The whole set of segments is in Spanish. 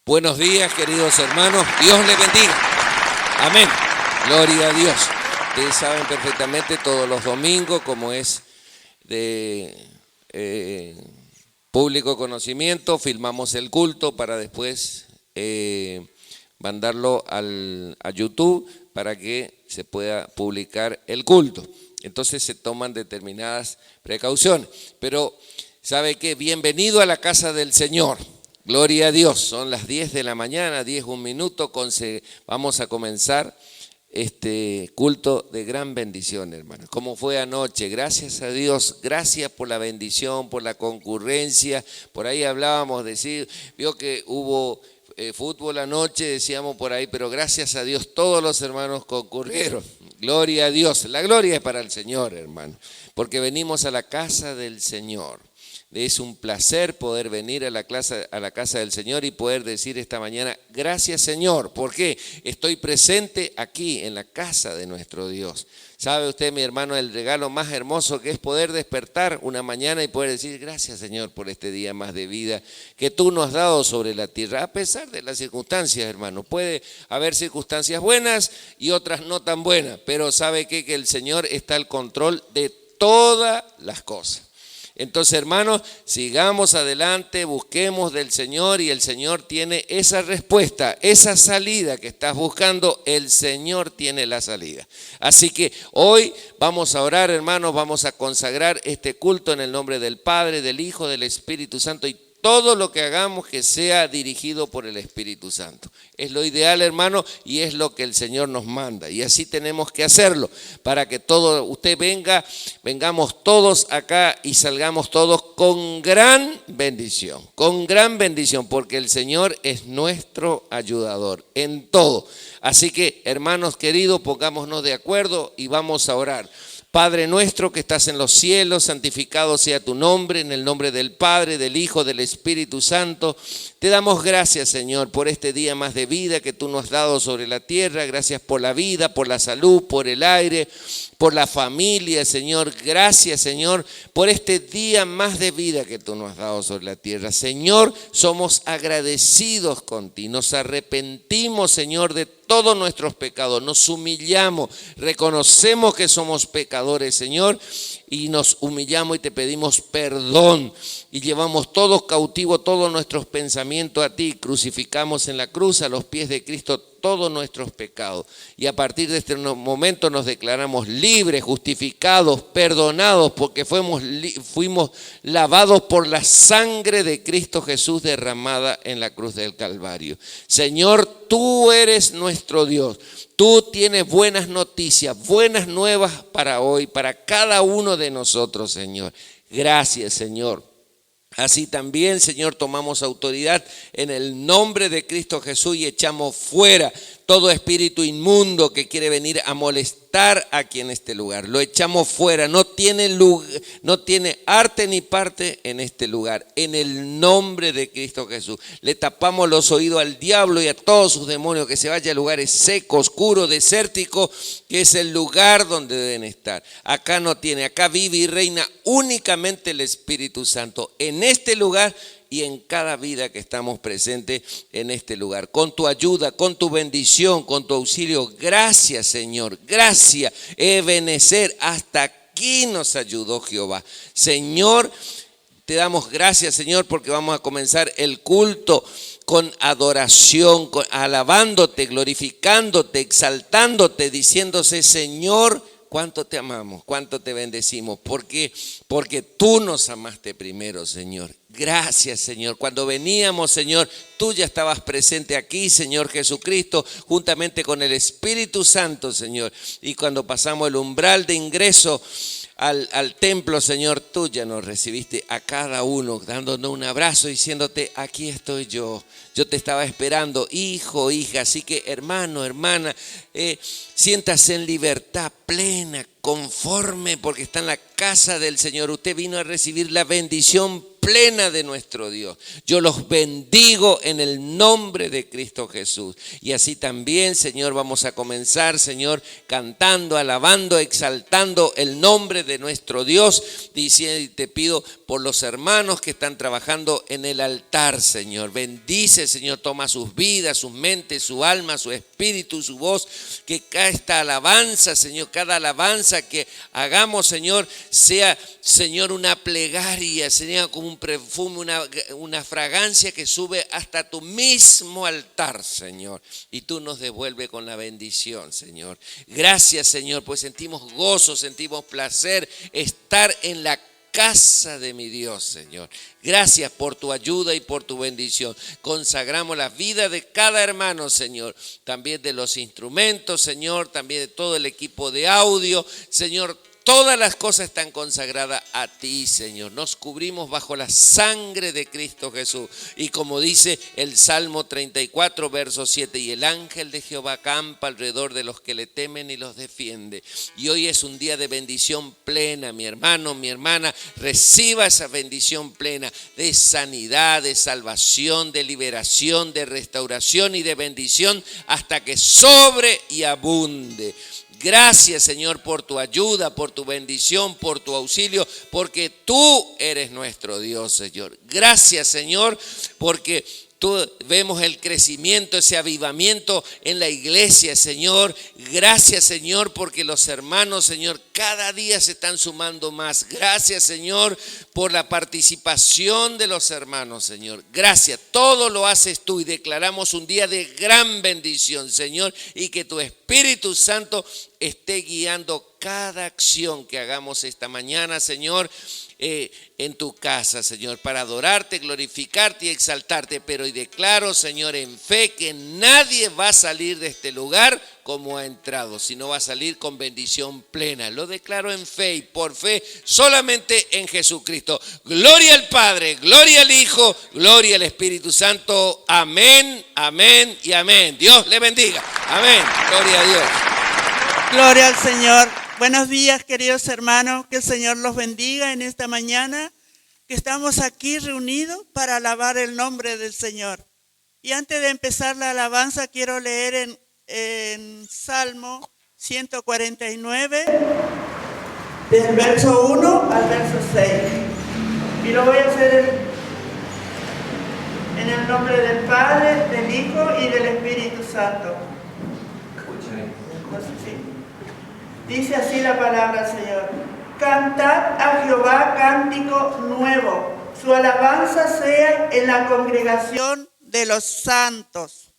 Buenos días, queridos hermanos. Dios les bendiga. Amén. Gloria a Dios. Ustedes saben perfectamente todos los domingos, como es de público conocimiento, filmamos el culto para después mandarlo a YouTube para que se pueda publicar el culto. Entonces se toman determinadas precauciones. Pero, ¿sabe qué? Bienvenido a la casa del Señor. Gloria a Dios. Son las 10 de la mañana, 10, 1 minuto. Vamos a comenzar este culto de gran bendición, hermanos. ¿Cómo fue anoche? Gracias a Dios. Gracias por la bendición, por la concurrencia. Por ahí hablábamos, vio que hubo fútbol anoche, decíamos por ahí, pero gracias a Dios todos los hermanos concurrieron. Gloria a Dios. La gloria es para el Señor, hermano, porque venimos a la casa del Señor. Es un placer poder venir a la casa del Señor y poder decir esta mañana, gracias Señor, porque estoy presente aquí en la casa de nuestro Dios. ¿Sabe usted, mi hermano, el regalo más hermoso que es poder despertar una mañana y poder decir, gracias Señor por este día más de vida que tú nos has dado sobre la tierra, a pesar de las circunstancias, hermano? Puede haber circunstancias buenas y otras no tan buenas, pero ¿sabe qué? Que el Señor está al control de todas las cosas. Entonces, hermanos, sigamos adelante, busquemos del Señor y el Señor tiene esa respuesta, esa salida que estás buscando, el Señor tiene la salida. Así que hoy vamos a orar, hermanos, vamos a consagrar este culto en el nombre del Padre, del Hijo, del Espíritu Santo y todo lo que hagamos que sea dirigido por el Espíritu Santo. Es lo ideal, hermano, y es lo que el Señor nos manda. Y así tenemos que hacerlo para que vengamos todos acá y salgamos todos con gran bendición, porque el Señor es nuestro ayudador en todo. Así que, hermanos queridos, pongámonos de acuerdo y vamos a orar. Padre nuestro que estás en los cielos, santificado sea tu nombre, en el nombre del Padre, del Hijo, del Espíritu Santo. Te damos gracias, Señor, por este día más de vida que tú nos has dado sobre la tierra. Gracias por la vida, por la salud, por el aire, por la familia, Señor. Gracias, Señor, por este día más de vida que tú nos has dado sobre la tierra. Señor, somos agradecidos contigo. Nos arrepentimos, Señor, de todos nuestros pecados. Nos humillamos, reconocemos que somos pecadores, Señor, y nos humillamos y te pedimos perdón. Y llevamos todos cautivos todos nuestros pensamientos a ti. Crucificamos en la cruz a los pies de Cristo todos nuestros pecados. Y a partir de este momento nos declaramos libres, justificados, perdonados, porque fuimos lavados por la sangre de Cristo Jesús derramada en la cruz del Calvario. Señor, tú eres nuestro Dios. Tú tienes buenas noticias, buenas nuevas para hoy, para cada uno de nosotros, Señor. Gracias, Señor. Así también, Señor, tomamos autoridad en el nombre de Cristo Jesús y echamos fuera todo espíritu inmundo que quiere venir a molestar aquí en este lugar. Lo echamos fuera, no tiene arte ni parte en este lugar. En el nombre de Cristo Jesús. Le tapamos los oídos al diablo y a todos sus demonios, que se vaya a lugares secos, oscuros, desérticos, que es el lugar donde deben estar. Acá vive y reina únicamente el Espíritu Santo. En este lugar y en cada vida que estamos presentes en este lugar. Con tu ayuda, con tu bendición, con tu auxilio. Gracias, Señor. Gracias. Ebenecer. Hasta aquí nos ayudó Jehová. Señor, te damos gracias, Señor, porque vamos a comenzar el culto con adoración, alabándote, glorificándote, exaltándote, diciéndose, Señor, cuánto te amamos, cuánto te bendecimos, porque tú nos amaste primero, Señor. Gracias, Señor. Cuando veníamos, Señor, tú ya estabas presente aquí, Señor Jesucristo, juntamente con el Espíritu Santo, Señor. Y cuando pasamos el umbral de ingreso al templo, Señor, tú ya nos recibiste a cada uno, dándonos un abrazo, diciéndote, aquí estoy yo te estaba esperando, hijo, hija. Así que, hermano, hermana, siéntase en libertad plena, conforme, porque está en la casa del Señor. Usted vino a recibir la bendición plena plena de nuestro Dios. Yo los bendigo en el nombre de Cristo Jesús. Y así también, Señor, vamos a comenzar, Señor, cantando, alabando, exaltando el nombre de nuestro Dios. Y te pido por los hermanos que están trabajando en el altar, Señor. Bendice, Señor, toma sus vidas, sus mentes, su alma, su espíritu, su voz. Que esta alabanza, Señor, cada alabanza que hagamos, Señor, sea, Señor, una plegaria, sea como un perfume, una fragancia que sube hasta tu mismo altar, Señor. Y tú nos devuelves con la bendición, Señor. Gracias, Señor, pues sentimos gozo, sentimos placer estar en la casa de mi Dios, Señor. Gracias por tu ayuda y por tu bendición. Consagramos la vida de cada hermano, Señor. También de los instrumentos, Señor. También de todo el equipo de audio, Señor. Todas las cosas están consagradas a ti, Señor. Nos cubrimos bajo la sangre de Cristo Jesús. Y como dice el Salmo 34, verso 7, y el ángel de Jehová acampa alrededor de los que le temen y los defiende. Y hoy es un día de bendición plena, mi hermano, mi hermana. Reciba esa bendición plena de sanidad, de salvación, de liberación, de restauración y de bendición hasta que sobre y abunde. Gracias, Señor, por tu ayuda, por tu bendición, por tu auxilio, porque tú eres nuestro Dios, Señor. Gracias, Señor, porque vemos el crecimiento, ese avivamiento en la iglesia, Señor. Gracias, Señor, porque los hermanos, Señor, cada día se están sumando más. Gracias, Señor, por la participación de los hermanos, Señor. Gracias, todo lo haces tú y declaramos un día de gran bendición, Señor, y que tu Espíritu Santo esté guiando cada acción que hagamos esta mañana, Señor, en tu casa, Señor, para adorarte, glorificarte y exaltarte. Pero y declaro, Señor, en fe que nadie va a salir de este lugar como ha entrado, sino va a salir con bendición plena. Lo declaro en fe y por fe solamente en Jesucristo. Gloria al Padre, gloria al Hijo, gloria al Espíritu Santo. Amén, amén y amén. Dios le bendiga. Amén. Gloria a Dios. Gloria al Señor. Buenos días, queridos hermanos. Que el Señor los bendiga en esta mañana que estamos aquí reunidos para alabar el nombre del Señor. Y antes de empezar la alabanza, quiero leer en Salmo 149, del verso 1 al verso 6. Y lo voy a hacer en el nombre del Padre, del Hijo y del Espíritu Santo. Dice así la palabra del Señor. Cantad a Jehová cántico nuevo, su alabanza sea en la congregación de los santos.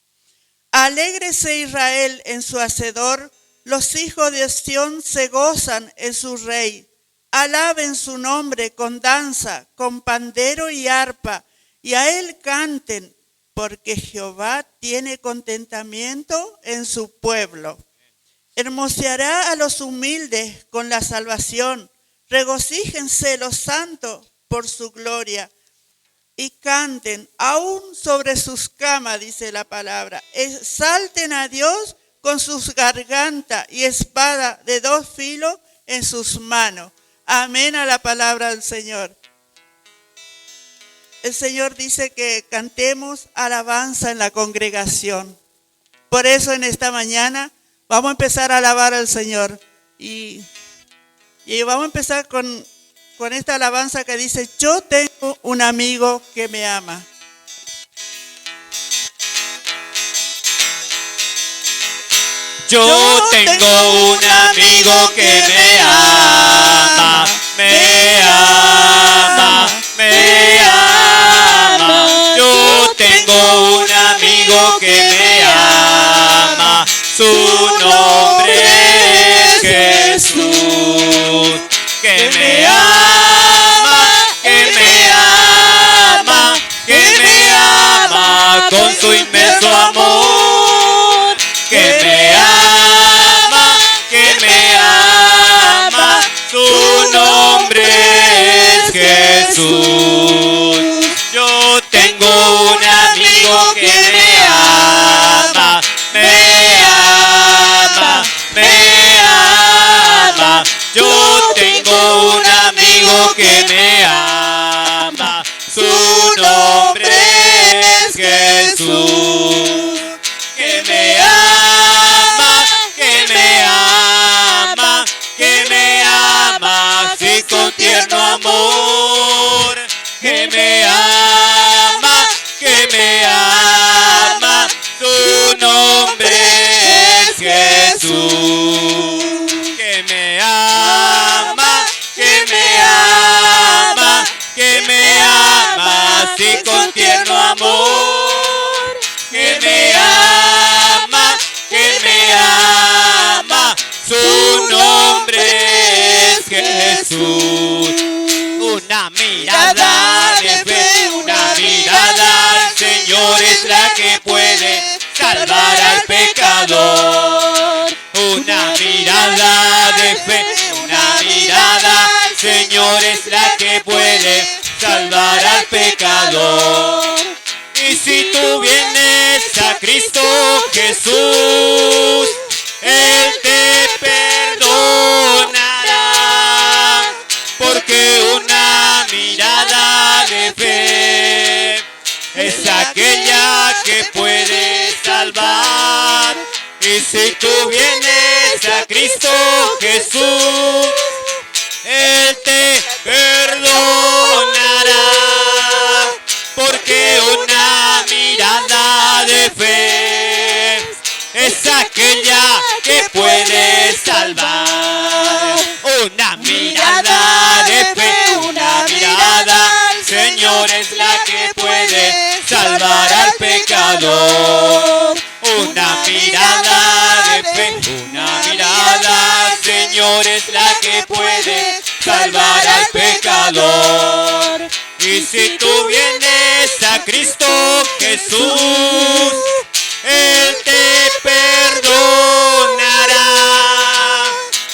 Alégrese Israel en su hacedor, los hijos de Sión se gozan en su rey. Alaben su nombre con danza, con pandero y arpa, y a él canten, porque Jehová tiene contentamiento en su pueblo. Hermoseará a los humildes con la salvación. Regocíjense los santos por su gloria. Y canten aún sobre sus camas, dice la palabra. Exalten a Dios con sus gargantas y espada de 2 filos en sus manos. Amén a la palabra del Señor. El Señor dice que cantemos alabanza en la congregación. Por eso en esta mañana vamos a empezar a alabar al Señor. Y vamos a empezar con esta alabanza que dice: yo tengo un amigo que me ama. Yo tengo un amigo que me ama, me ama, me ama. Yo tengo un amigo que me ama. Su nombre es Jesús, que me ama, que me ama, que me ama con su inmenso amor, que me ama, que me ama, su nombre es Jesús. Yo tengo un amigo que me ama, me ama, me ama. Yo tengo un amigo que me ama. pecador. Una mirada de fe, una mirada, Señor, es la que puede salvar al pecador. Y si tú vienes a Cristo Jesús, Él te perdonará, porque una mirada de fe es aquella que puede salvar. Y si tú vienes a Cristo Jesús, Él te perdonará, porque una mirada de fe es aquella que puede salvar. Una mirada de fe, una mirada, Señor, es la que puede salvar al pecador. Una mirada de fe, una mirada, Señor, es la que puede salvar al pecador. Y si tú vienes a Cristo Jesús, Él te perdonará,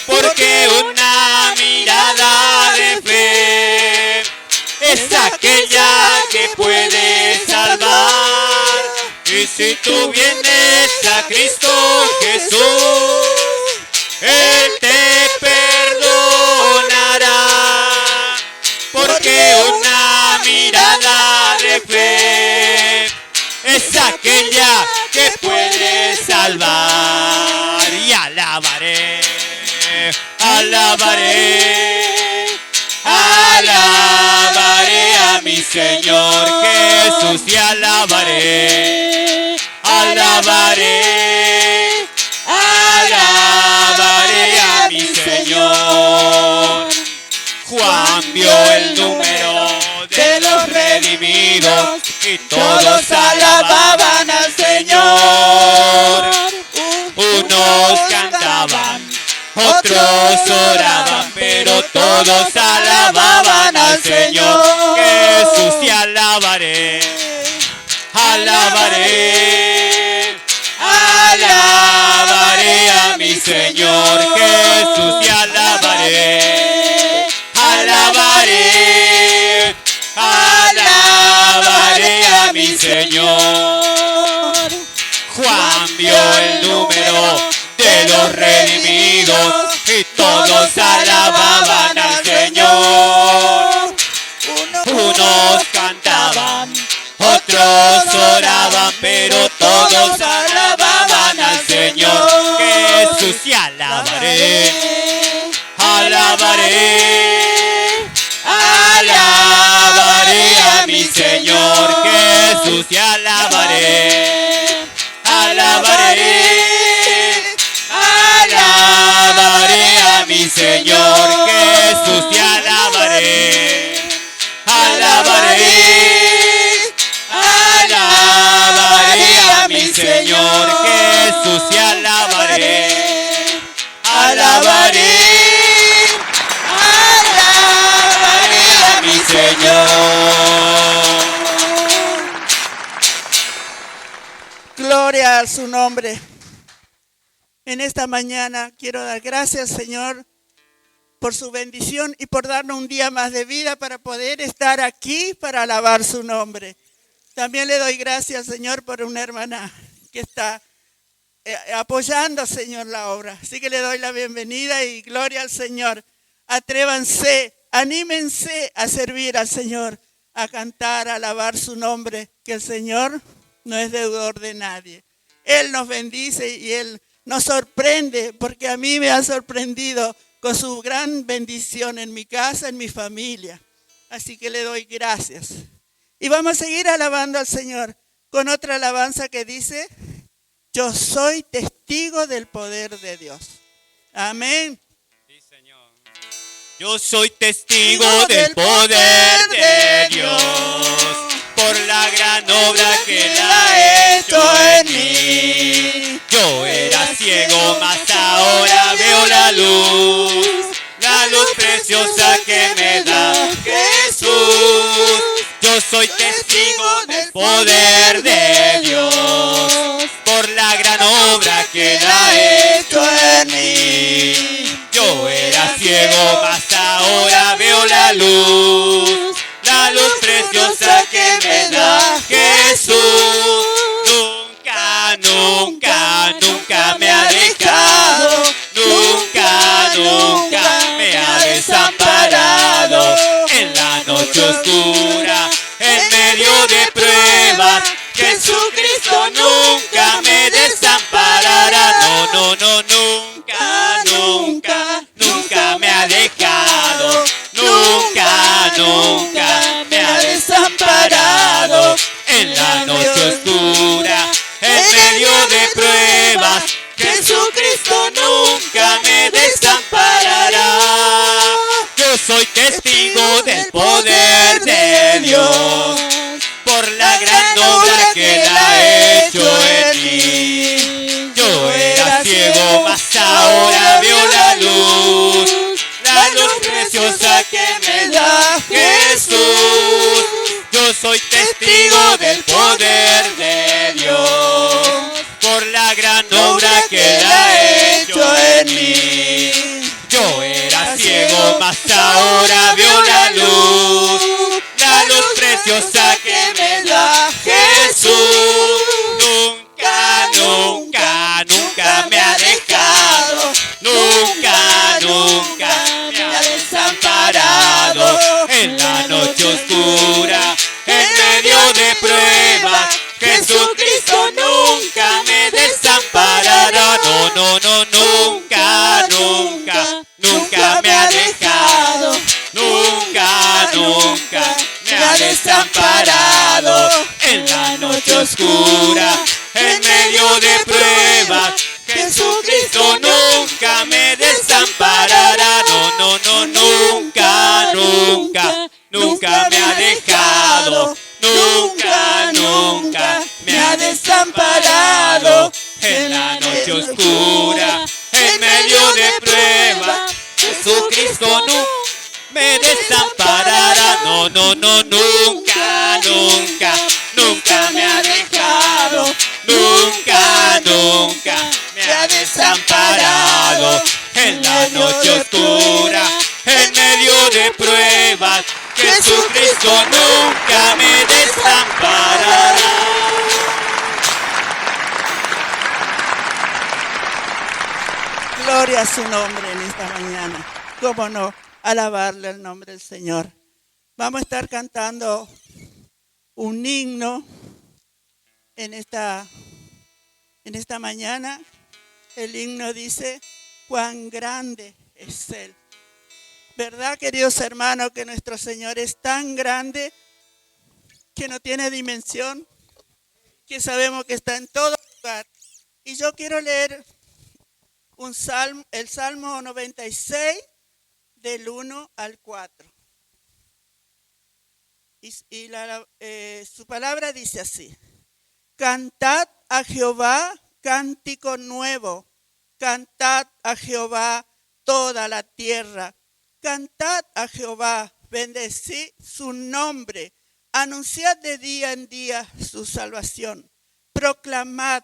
porque una mirada de fe es aquella que puede salvar. Y si tú vienes a Cristo Jesús, Él te perdonará, porque una mirada de fe es aquella que puede salvar. Y alabaré, alabaré, alabaré a mi Señor Jesús, y alabaré, alabaré, alabaré a mi Señor. Juan vio el número de los redimidos y todos alababan al Señor. Unos cantaban, otros oraban, pero todos alababan al Señor Jesús. Y alabaré, alabaré, alabaré a mi Señor Jesús, y alabaré, alabaré, alabaré a mi Señor. Juan vio el número de los redimidos y todos alababan al Señor. Unos cantaban, otros oraban, pero todos alababan al Señor Jesús. Y alabaré, alabaré, alabaré a mi Señor Jesús, y alabaré, alabaré, alabaré a mi Señor Jesús, y alabaré, alabaré, alabaré a mi Señor Jesús, y alabaré, alabaré, alabaré a mi Señor. Gloria a su nombre. En esta mañana quiero dar gracias, Señor, por su bendición y por darnos un día más de vida para poder estar aquí para alabar su nombre. También le doy gracias, Señor, por una hermana que está apoyando, Señor, la obra. Así que le doy la bienvenida y gloria al Señor. Atrévanse, anímense a servir al Señor, a cantar, a alabar su nombre, que el Señor no es deudor de nadie. Él nos bendice y Él nos sorprende, porque a mí me ha sorprendido con su gran bendición en mi casa, en mi familia. Así que le doy gracias. Y vamos a seguir alabando al Señor con otra alabanza que dice: yo soy testigo del poder de Dios. Amén. Sí, Señor. Yo soy testigo del poder de Dios, por la gran obra que Él ha hecho en mí. Yo era ciego, mas ahora veo la luz preciosa que me da Jesús. Yo soy testigo del poder de Dios, por la gran obra que ahora veo la luz preciosa que me da Jesús. Nunca, nunca, nunca me ha dejado, nunca, nunca me ha desamparado. En la noche oscura, en medio de pruebas, Jesucristo nunca me desamparará. No, no, no, nunca, nunca, nunca me ha dejado, nunca, nunca me ha desamparado. En la noche oscura, en medio de pruebas, Jesucristo nunca me desamparará. Yo soy testigo del poder de Dios, por la gran obra que Él ha hecho en mí. Yo era ciego, mas ahora veo la luz preciosa que me da Jesús. Yo soy testigo del poder de Dios, por la gran obra que Él ha hecho en mí. Yo era ciego, mas ahora veo la luz preciosa que me da Jesús. Nunca, nunca, nunca me ha dejado, nunca, nunca me ha desamparado. En la noche oscura, en medio de pruebas, Jesucristo nunca me desamparará. No, no, no, nunca, nunca, nunca me ha dejado, nunca, nunca me ha desamparado. En la noche oscura, en medio de pruebas, Jesucristo nunca me desamparará. No, no, no, nunca, nunca, nunca me ha dejado, nunca, nunca me ha desamparado. En la noche oscura, en medio de pruebas, Jesucristo nunca me desamparará. No, no, no, nunca, nunca, nunca me ha dejado, nunca, nunca me ha desamparado. En la noche oscura, en medio de pruebas, Jesucristo nunca me desamparará. Gloria a su nombre en esta mañana. ¿Cómo no? Alabarle el nombre del Señor. Vamos a estar cantando un himno en esta mañana. El himno dice: cuán grande es Él. ¿Verdad, queridos hermanos, que nuestro Señor es tan grande que no tiene dimensión? Que sabemos que está en todo lugar. Y yo quiero leer el Salmo 96, del 1 al 4. Su palabra dice así: cantad a Jehová cántico nuevo, cantad a Jehová toda la tierra, cantad a Jehová, bendecid su nombre, anunciad de día en día su salvación, proclamad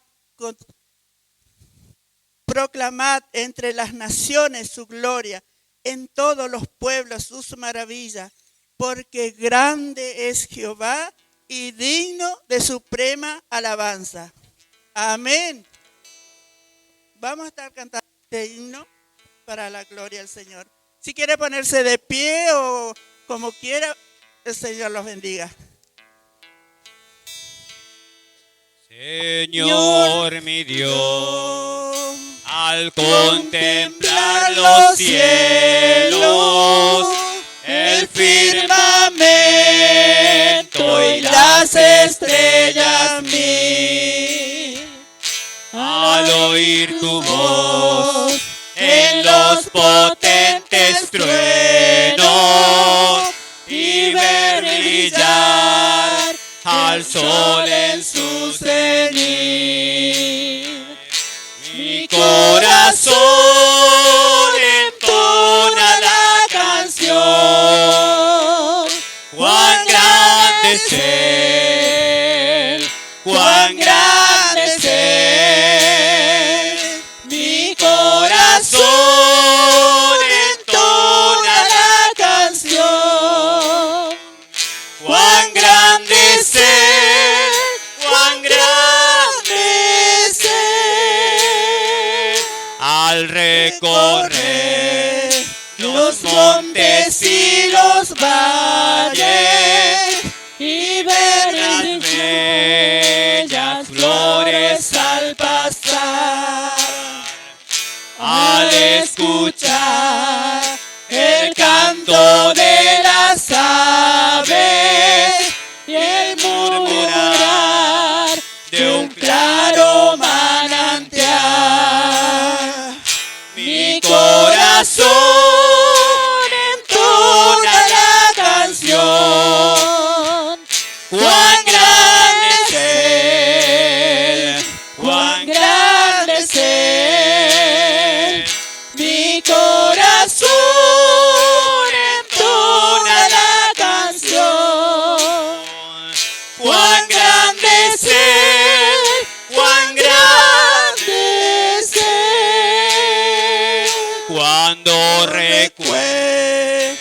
entre las naciones su gloria, en todos los pueblos sus maravillas, porque grande es Jehová y digno de suprema alabanza. Amén. Vamos a estar cantando este himno para la gloria del Señor. Si quiere ponerse de pie o como quiera, el Señor los bendiga. Señor mi Dios, al contemplar los cielos, el firmamento y las estrellas mil, al oír tu voz en los potentes truenos y ver brillar al sol en su cenit, mi corazón entona la canción. Cuán grande es Él, cuán grande es Él. Mi corazón entona recorrer los montes y los valles y ver las bellas flores al pasar. Al escuchar el canto de las aves y el murmurar de un claro manantial, mi corazón entona la canción. Cuán grande es Él, cuán grande es Él. Mi corazón entona la canción. Cuán grande es Él, cuán grande es Él. Cuando recuerdo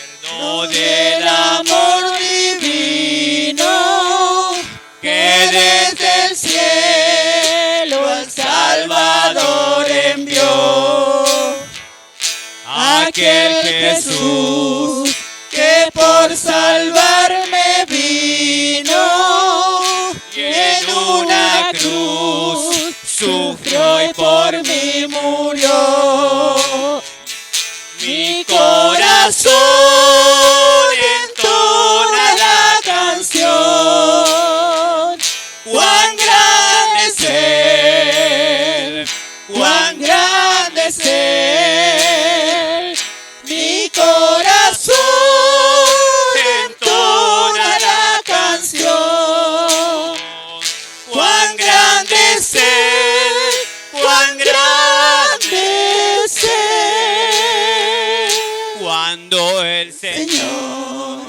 del amor divino que desde el cielo el Salvador envió, aquel Jesús que por salvarme vino y en una cruz sufrió y por mí murió. Mi corazón entona la canción. Cuán grande es Él, cuán grande es Él. Mi corazón entona la canción. Cuán grande es Él, cuán grande es Él. Cuando el Señor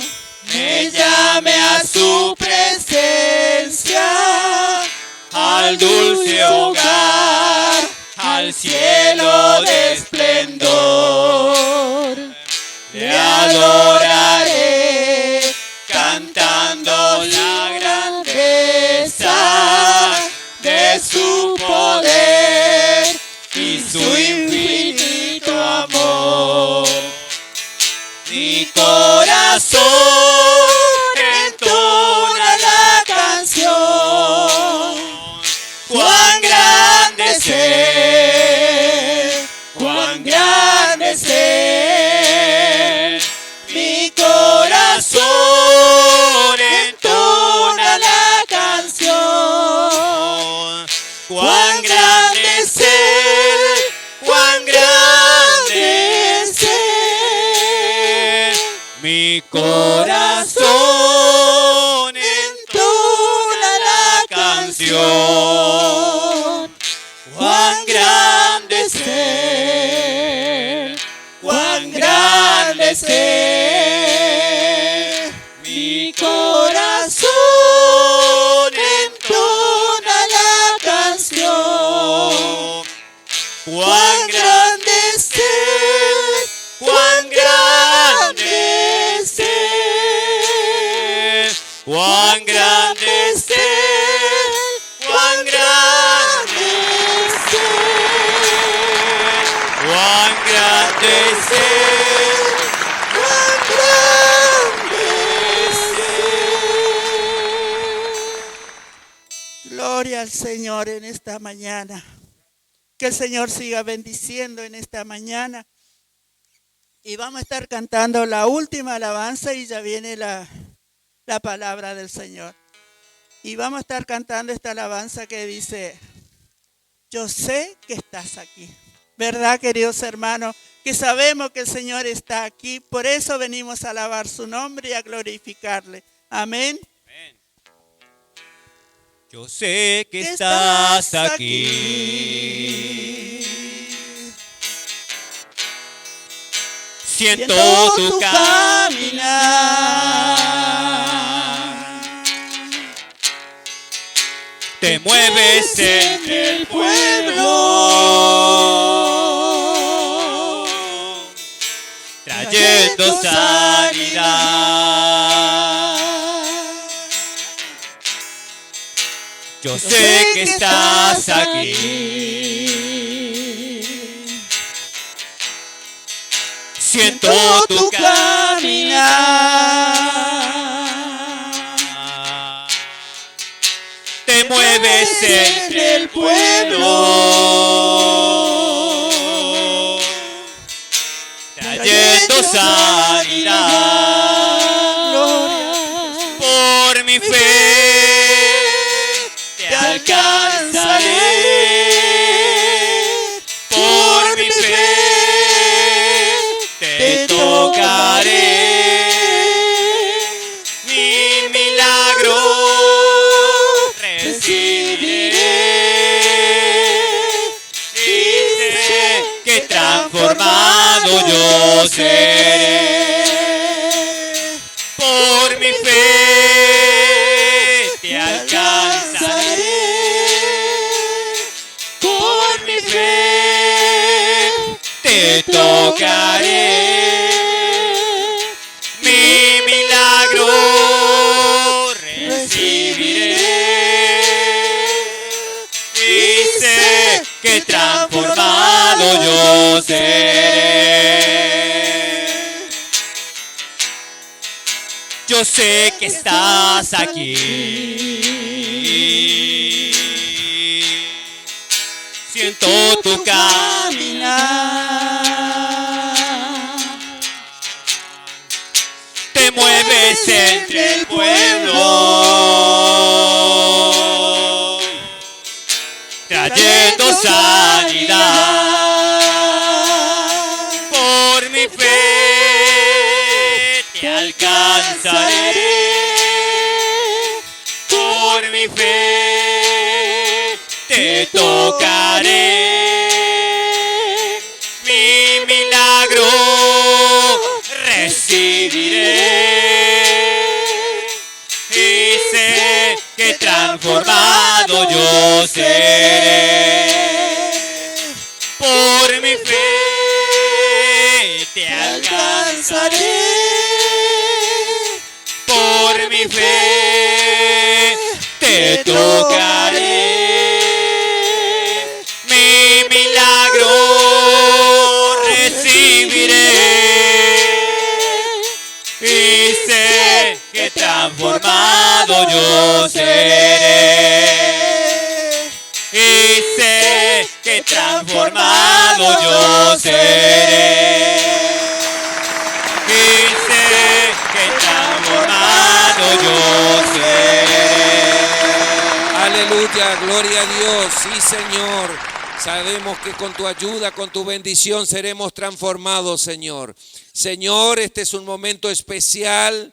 me llame a su presencia, al dulce hogar, al cielo de esplendor, le adoraré cantando la grandeza de su poder y su infinito amor. Mi corazón entona la canción. Cuán grande es Él, cuán grande es Él. Mi corazón entona la canción. Cuán grande es Él, cuán grande es Él. Mi corazón entona la canción. Cuán grande es Él, cuán grande es Él. Mi corazón entona la canción. Cuán grande es Él, cuán grande es Él. Cuán grande es Él, cuán grande es Él. Cuán grande es Él, cuán grande es Él. Gloria al Señor en esta mañana. Que el Señor siga bendiciendo en esta mañana. Y vamos a estar cantando la última alabanza y ya viene la palabra del Señor. Y vamos a estar cantando esta alabanza que dice: yo sé que estás aquí. ¿Verdad, queridos hermanos? Que sabemos que el Señor está aquí. Por eso venimos a alabar su nombre y a glorificarle. Amén. Yo sé que estás aquí. Siento tu caminar. Te mueves entre el pueblo, trayendo sanidad. Yo sé que estás aquí. siento tu caminar. Te mueves entre el pueblo, trayendo sanidad. Por mi fe te alcanzaré. Por mi fe te tocaré. Mi milagro recibiré. Y sé que transformado yo seré. Por mi fe te alcanzaré. Por mi fe te tocaré. Mi milagro recibiré. Y sé que transformado yo seré. Yo sé que estás aquí. Siento tu caminar. Te mueves entre el pueblo, trayendo sanidad. Por mi fe te alcanzaré. Por mi fe te tocaré. Mi milagro recibiré. Y sé que transformado yo seré. Por mi fe te alcanzaré. Por mi fe te tocaré. Mi milagro recibiré. Y sé que transformado yo seré. Y sé que transformado yo seré. Y sé que transformado yo seré. Aleluya, gloria a Dios. Sí, Señor. Sabemos que con tu ayuda, con tu bendición seremos transformados, Señor. Señor, este es un momento especial,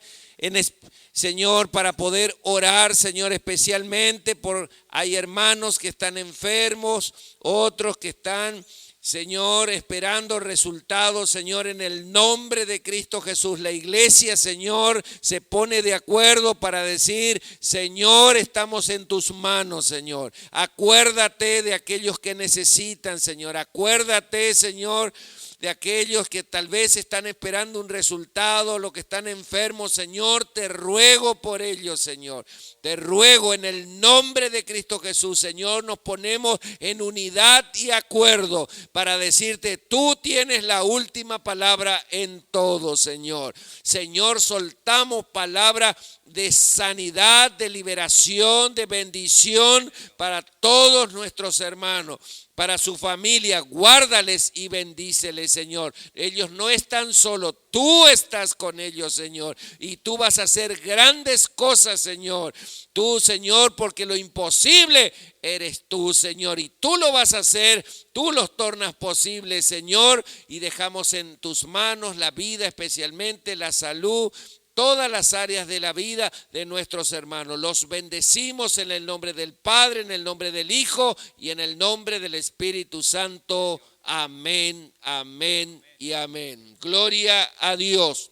Señor, para poder orar, Señor, especialmente hay hermanos que están enfermos, otros que están, Señor, esperando resultados, Señor, en el nombre de Cristo Jesús. La iglesia, Señor, se pone de acuerdo para decir, Señor, estamos en tus manos, Señor. Acuérdate de aquellos que necesitan, Señor. Acuérdate, Señor, de aquellos que tal vez están esperando un resultado, los que están enfermos, Señor, te ruego por ellos, Señor. Te ruego en el nombre de Cristo Jesús, Señor, nos ponemos en unidad y acuerdo para decirte, tú tienes la última palabra en todo, Señor. Señor, soltamos palabra de sanidad, de liberación, de bendición para todos nuestros hermanos. Para su familia, guárdales y bendíceles, Señor. Ellos no están solos, tú estás con ellos, Señor. Y tú vas a hacer grandes cosas, Señor. Tú, Señor, porque lo imposible eres tú, Señor. Y tú lo vas a hacer, tú los tornas posibles, Señor. Y dejamos en tus manos la vida, especialmente la salud, todas las áreas de la vida de nuestros hermanos. Los bendecimos en el nombre del Padre, en el nombre del Hijo y en el nombre del Espíritu Santo. Amén, amén y amén. Gloria a Dios.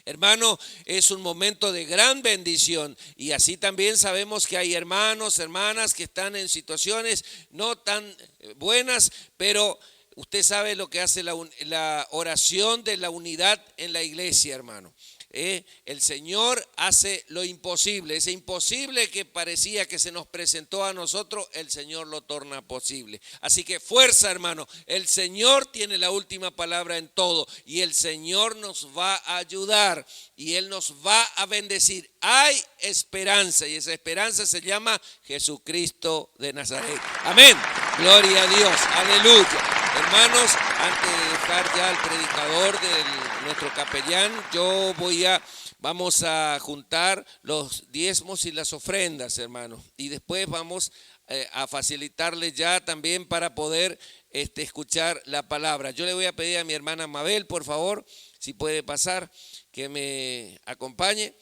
Hermano, es un momento de gran bendición y así también sabemos que hay hermanos, hermanas que están en situaciones no tan buenas, pero usted sabe lo que hace la oración de la unidad en la iglesia, hermano. El Señor hace lo imposible. Ese imposible que parecía que se nos presentó a nosotros, el Señor lo torna posible. Así que fuerza, hermano. El Señor tiene la última palabra en todo y el Señor nos va a ayudar y Él nos va a bendecir. Hay esperanza y esa esperanza se llama Jesucristo de Nazaret. Amén. Gloria a Dios. Aleluya. Hermanos, antes de dejar ya al predicador de nuestro capellán, vamos a juntar los diezmos y las ofrendas, hermanos. Y después vamos a facilitarle ya también para poder escuchar la palabra. Yo le voy a pedir a mi hermana Mabel, por favor, si puede pasar, que me acompañe.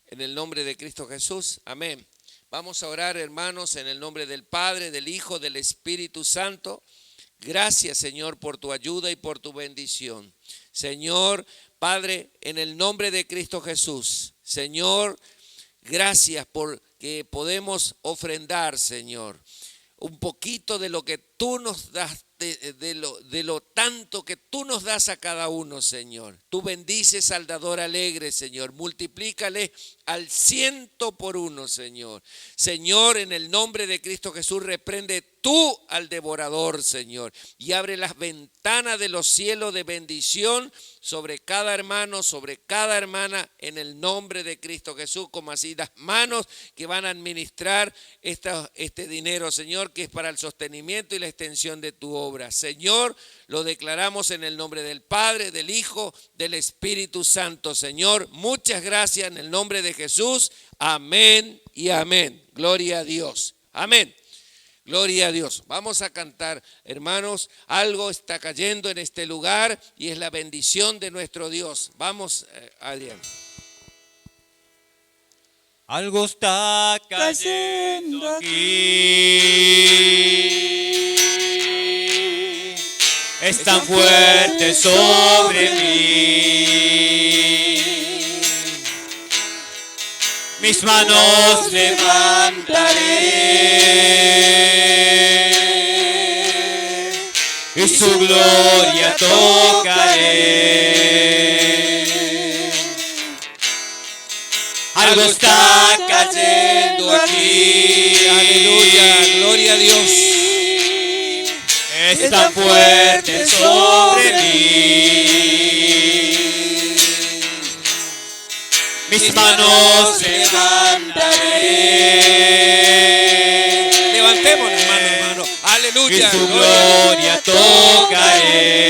En el nombre de Cristo Jesús. Amén. Vamos a orar, hermanos, en el nombre del Padre, del Hijo, del Espíritu Santo. Gracias, Señor, por tu ayuda y por tu bendición. Señor, Padre, en el nombre de Cristo Jesús. Señor, gracias porque podemos ofrendar, Señor, un poquito de lo que tú nos das, de lo tanto que tú nos das a cada uno, Señor. Tú bendices al dador alegre, Señor. Multiplícale al 100 por 1, Señor. Señor, en el nombre de Cristo Jesús, reprende tú al devorador, Señor, y abre las ventanas de los cielos de bendición sobre cada hermano, sobre cada hermana, en el nombre de Cristo Jesús, como así las manos que van a administrar este dinero, Señor, que es para el sostenimiento y la extensión de tu obra. Señor, lo declaramos en el nombre del Padre, del Hijo, del Espíritu Santo. Señor, muchas gracias en el nombre de Jesús. Amén y amén. Gloria a Dios. Amén. Gloria a Dios. Vamos a cantar, hermanos. Algo está cayendo en este lugar y es la bendición de nuestro Dios. Vamos, Adrián. Algo está cayendo aquí. Es tan fuerte sobre mí. Mis manos levantaré y su gloria tocaré. Algo está cayendo aquí. Aleluya, gloria a Dios. Es tan fuerte sobre mí. Mis manos levantaré. Levantemos las manos, hermano. Aleluya. Y su gloria tocaré.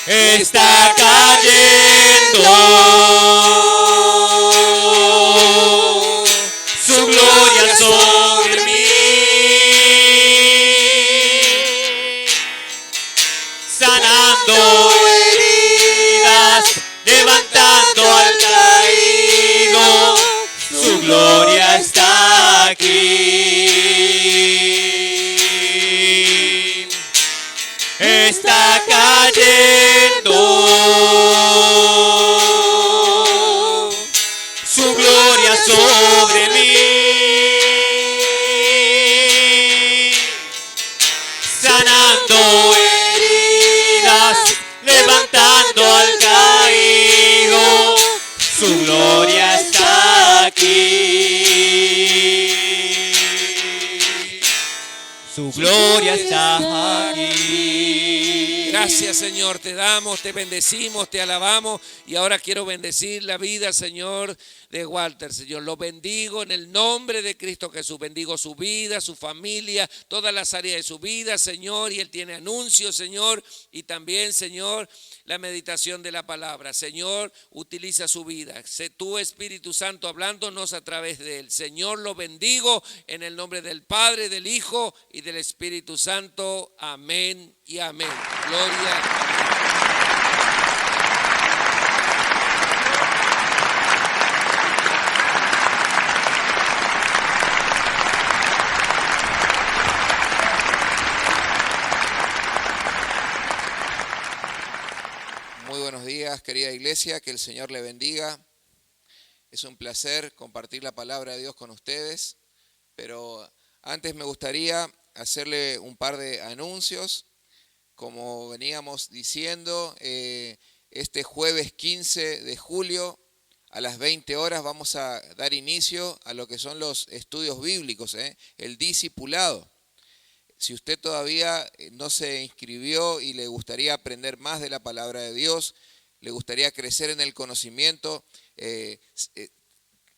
Está cayendo su gloria sobre mí, sanando heridas, levantando al caído, su gloria está aquí. Está cayendo su gloria sobre mí, sanando heridas, levantando al caído, su gloria está aquí. Su gloria está aquí. Gracias, Señor, te damos, te bendecimos, te alabamos y ahora quiero bendecir la vida, Señor, de Walter, Señor. Lo bendigo en el nombre de Cristo Jesús. Bendigo su vida, su familia, todas las áreas de su vida, Señor, y él tiene anuncios, Señor, y también, Señor, la meditación de la palabra. Señor, utiliza su vida. Sé tú, Espíritu Santo, hablándonos a través de él. Señor, lo bendigo en el nombre del Padre, del Hijo y del Espíritu Santo. Amén y amén. Gloria a Dios. Muy buenos días, querida iglesia, que el Señor le bendiga. Es un placer compartir la palabra de Dios con ustedes, pero antes me gustaría hacerle un par de anuncios. como veníamos diciendo, este jueves 15 de julio a las 20 horas vamos a dar inicio a lo que son los estudios bíblicos, el discipulado. Si usted todavía no se inscribió y le gustaría aprender más de la palabra de Dios, le gustaría crecer en el conocimiento,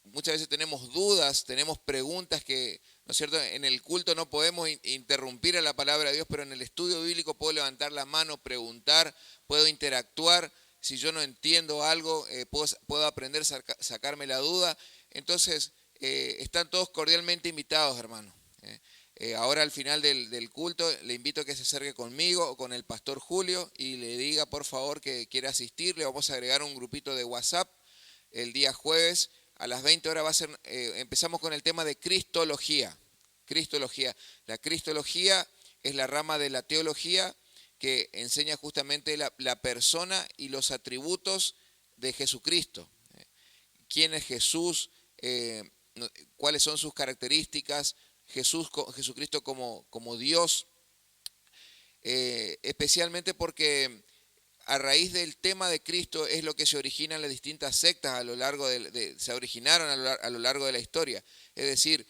muchas veces tenemos dudas, tenemos preguntas que, ¿no es cierto?, en el culto no podemos interrumpir a la palabra de Dios, pero en el estudio bíblico puedo levantar la mano, preguntar, puedo interactuar. Si yo no entiendo algo, puedo aprender a sacarme la duda. Entonces, están todos cordialmente invitados, hermano. Ahora al final del culto le invito a que se acerque conmigo o con el pastor Julio y le diga por favor que quiere asistir. Le vamos a agregar un grupito de WhatsApp el día jueves a las 20 horas. Empezamos con el tema de Cristología. La Cristología es la rama de la teología que enseña justamente la persona y los atributos de Jesucristo. ¿Quién es Jesús? ¿Cuáles son sus características? Jesucristo como Dios, especialmente porque a raíz del tema de Cristo es lo que se originan las distintas sectas a lo largo se originaron a lo largo de la historia. Es decir,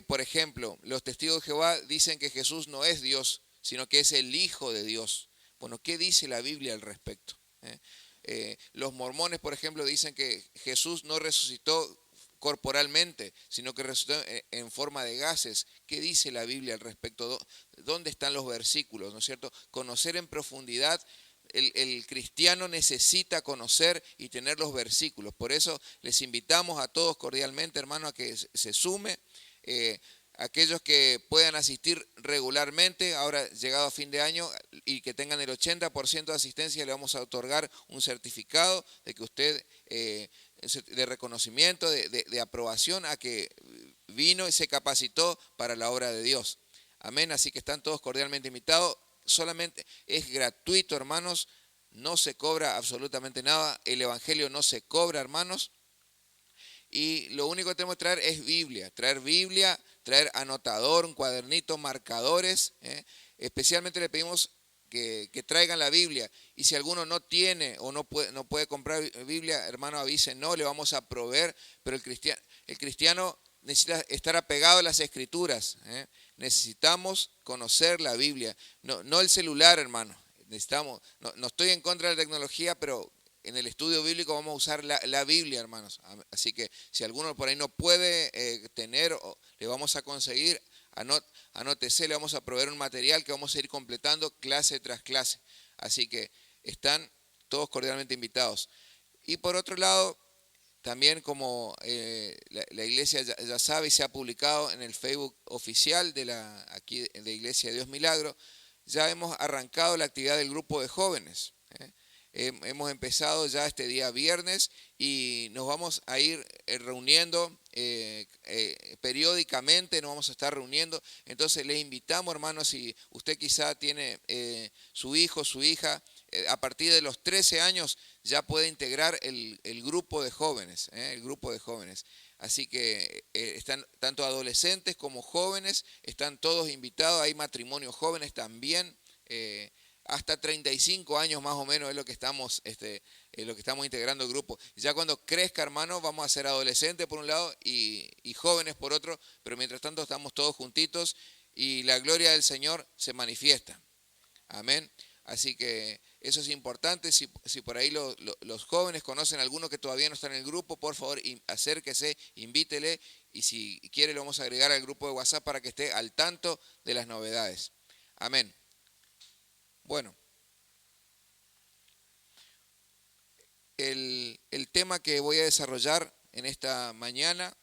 por ejemplo, los testigos de Jehová dicen que Jesús no es Dios, sino que es el Hijo de Dios. Bueno, ¿qué dice la Biblia al respecto? Los mormones, por ejemplo, dicen que Jesús no resucitó corporalmente, sino que resucitó en forma de gases. ¿Qué dice la Biblia al respecto? ¿Dónde están los versículos? ¿No es cierto? Conocer en profundidad. El cristiano necesita conocer y tener los versículos. Por eso les invitamos a todos cordialmente, hermano, a que se sume. Aquellos que puedan asistir regularmente, ahora llegado a fin de año, y que tengan el 80% de asistencia, le vamos a otorgar un certificado de que usted, de reconocimiento, de aprobación a que vino y se capacitó para la obra de Dios. Amén, así que están todos cordialmente invitados. Solamente es gratuito, hermanos, no se cobra absolutamente nada. El evangelio no se cobra, hermanos. Y lo único que tenemos que traer es Biblia, traer anotador, un cuadernito, marcadores. Especialmente le pedimos que traigan la Biblia. Y si alguno no tiene o no puede comprar Biblia, hermano, avisen, no, le vamos a proveer. Pero el cristiano necesita estar apegado a las Escrituras. Necesitamos conocer la Biblia, no el celular, hermano. No estoy en contra de la tecnología, pero en el estudio bíblico vamos a usar la Biblia, hermanos. Así que si alguno por ahí no puede tener, le vamos a conseguir, anótese, le vamos a proveer un material que vamos a ir completando clase tras clase. Así que están todos cordialmente invitados. Y por otro lado, también como la iglesia ya sabe y se ha publicado en el Facebook oficial aquí de Iglesia de Dios Milagro, ya hemos arrancado la actividad del grupo de jóvenes. Hemos empezado ya este día viernes y nos vamos a ir reuniendo periódicamente, nos vamos a estar reuniendo. Entonces les invitamos, hermanos, si usted quizá tiene su hijo, su hija, a partir de los 13 años ya puede integrar el grupo de jóvenes, el grupo de jóvenes. Así que están tanto adolescentes como jóvenes, están todos invitados, hay matrimonios jóvenes también, hasta 35 años más o menos es lo que estamos integrando el grupo. Ya cuando crezca, hermano, vamos a ser adolescentes por un lado y jóvenes por otro, pero mientras tanto estamos todos juntitos y la gloria del Señor se manifiesta. Amén. Así que eso es importante. Si por ahí los jóvenes conocen a alguno que todavía no está en el grupo, por favor acérquese, invítele y si quiere lo vamos a agregar al grupo de WhatsApp para que esté al tanto de las novedades. Amén. Bueno, el tema que voy a desarrollar en esta mañana,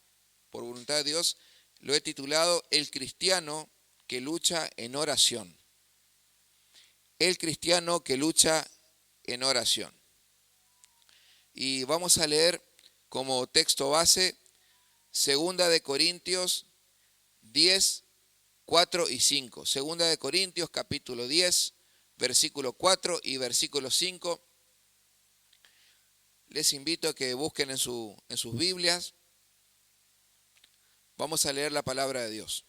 por voluntad de Dios, lo he titulado El cristiano que lucha en oración. El cristiano que lucha en oración. Y vamos a leer como texto base 2 de Corintios 10, 4 y 5. 2 de Corintios capítulo 10, versículo 4 y versículo 5. Les invito a que busquen en sus Biblias. Vamos a leer la palabra de Dios.